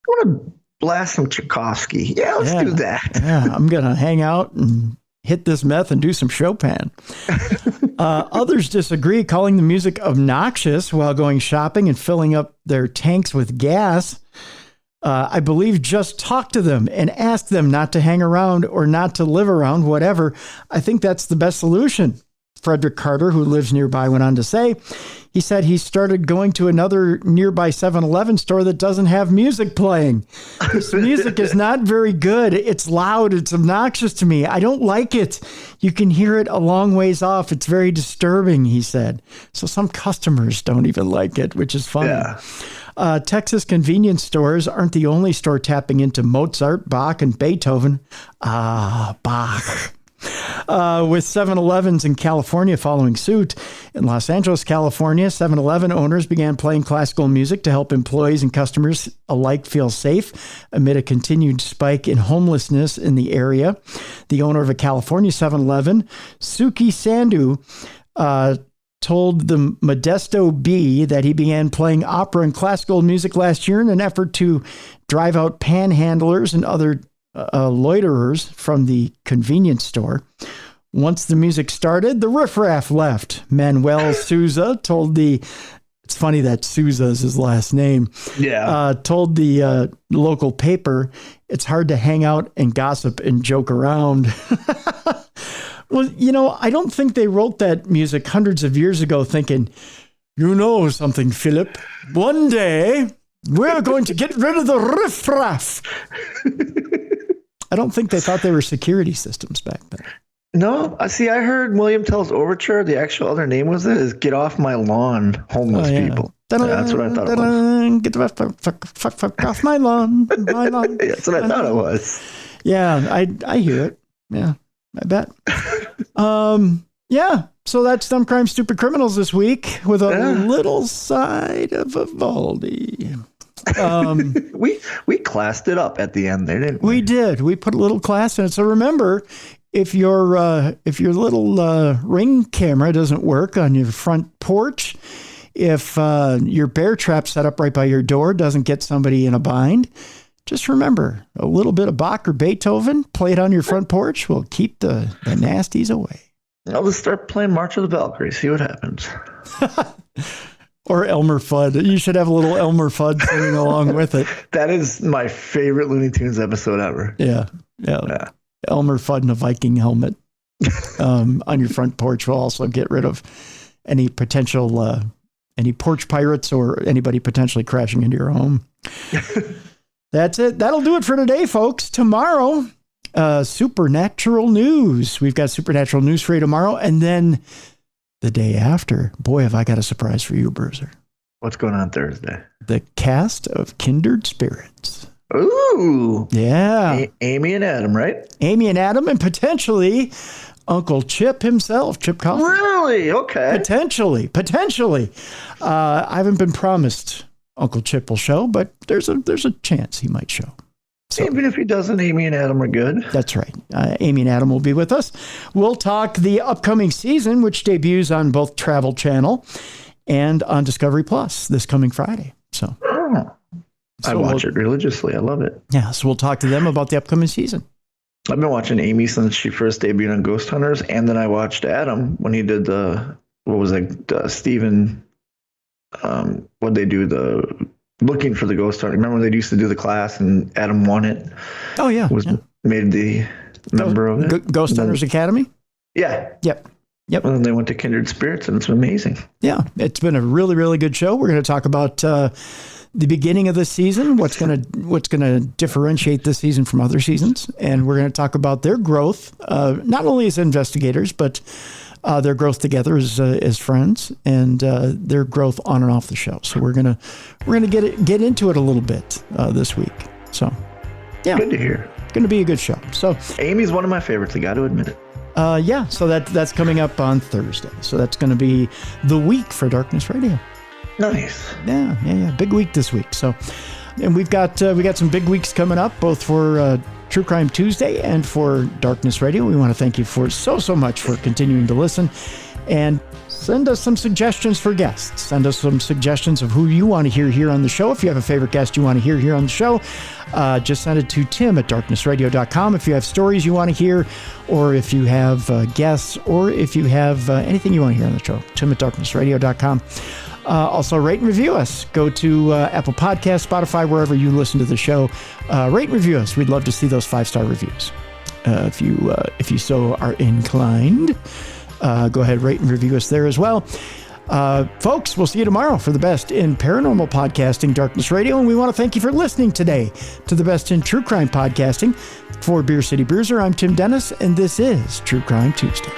going to blast some Tchaikovsky. Yeah, let's do that. Yeah, I'm going to hang out and hit this meth and do some Chopin. Others disagree, calling the music obnoxious while going shopping and filling up their tanks with gas. I believe just talk to them and ask them not to hang around or not to live around, whatever. I think that's the best solution. Frederick Carter, who lives nearby, went on to say, he said he started going to another nearby 7-Eleven store that doesn't have music playing. This music is not very good. It's loud. It's obnoxious to me. I don't like it. You can hear it a long ways off. It's very disturbing, he said. So some customers don't even like it, which is funny. Yeah. Texas convenience stores aren't the only store tapping into Mozart, Bach, and Beethoven. Bach. With 7-Elevens in California following suit. In Los Angeles, California, 7-Eleven owners began playing classical music to help employees and customers alike feel safe amid a continued spike in homelessness in the area. The owner of a California 7-Eleven, Suki Sandhu, told the Modesto Bee that he began playing opera and classical music last year in an effort to drive out panhandlers and other loiterers from the convenience store. Once the music started, the riffraff left. Manuel Souza told it's funny that Souza is his last name. Yeah. Told the local paper, it's hard to hang out and gossip and joke around. Well, I don't think they wrote that music hundreds of years ago thinking, you know something, Philip, one day we're going to get rid of the riffraff. I don't think they thought they were security systems back then. No, I heard William Tell's Overture. The actual other name was it is Get Off My Lawn, Homeless People. Yeah, that's what I thought it was. Get fuck off my lawn. My lawn. That's what I thought it was. Yeah, I hear it. Yeah, I bet. Yeah, so that's Dumb Crime, Stupid Criminals this week with a little side of Vivaldi. We classed it up at the end there, didn't we? We did. We put a little class in it. So remember, if your little Ring camera doesn't work on your front porch, if your bear trap set up right by your door doesn't get somebody in a bind, just remember a little bit of Bach or Beethoven played on your front porch will keep the nasties away. I'll just start playing March of the Valkyries. See what happens. Or Elmer Fudd. You should have a little Elmer Fudd singing along with it. That is my favorite Looney Tunes episode ever. Yeah. Elmer Fudd in a Viking helmet. on your front porch will also get rid of any potential, any porch pirates or anybody potentially crashing into your home. That's it. That'll do it for today, folks. Tomorrow, supernatural news. We've got supernatural news for you tomorrow. And then the day after, boy, have I got a surprise for you, Bruiser. What's going on Thursday? The cast of Kindred Spirits. Ooh. Yeah. Amy and Adam, right? Amy and Adam, and potentially Uncle Chip himself, Chip Coffey. Really? Okay. Potentially. I haven't been promised Uncle Chip will show, but there's a chance he might show. So, even if he doesn't, Amy and Adam are good. That's right. Amy and Adam will be with us. We'll talk the upcoming season, which debuts on both Travel Channel and on Discovery Plus this coming Friday. So I watch it religiously. I love it. Yeah, so we'll talk to them about the upcoming season. I've been watching Amy since she first debuted on Ghost Hunters, and then I watched Adam when he did Steven, what'd they do, the Looking for the Ghost Hunter. Remember when they used to do the class and Adam won it? Oh, yeah. Made the member of it. Ghost Hunters Academy? Yeah. Yep. And then they went to Kindred Spirits, and it's amazing. Yeah, it's been a really, really good show. We're going to talk about the beginning of the season, what's going to differentiate this season from other seasons, and we're going to talk about their growth, not only as investigators, but their growth together as friends, and their growth on and off the show. So we're gonna get into it a little bit this week. So yeah, good to hear. It's going to be a good show. So Amy's one of my favorites. I got to admit it. Yeah, so that's coming up on Thursday. So that's going to be the week for Darkness Radio. Nice. Yeah. Big week this week. So, and we got some big weeks coming up, both for True Crime Tuesday and for Darkness Radio. We want to thank you for so much for continuing to listen, and send us some suggestions for guests. Send us some suggestions of who you want to hear here on the show. If you have a favorite guest you want to hear here on the show, just send it to tim@darknessradio.com. If you have stories you want to hear, or if you have guests, or if you have anything you want to hear on the show, tim@darknessradio.com. Also, rate and review us. Go to Apple Podcasts, Spotify, wherever you listen to the show. Rate and review us. We'd love to see those 5-star reviews. If you so are inclined, go ahead, rate and review us there as well. Folks, we'll see you tomorrow for the best in paranormal podcasting, Darkness Radio, and we want to thank you for listening today to the best in true crime podcasting. For Beer City Bruiser, I'm Tim Dennis, and this is True Crime Tuesday.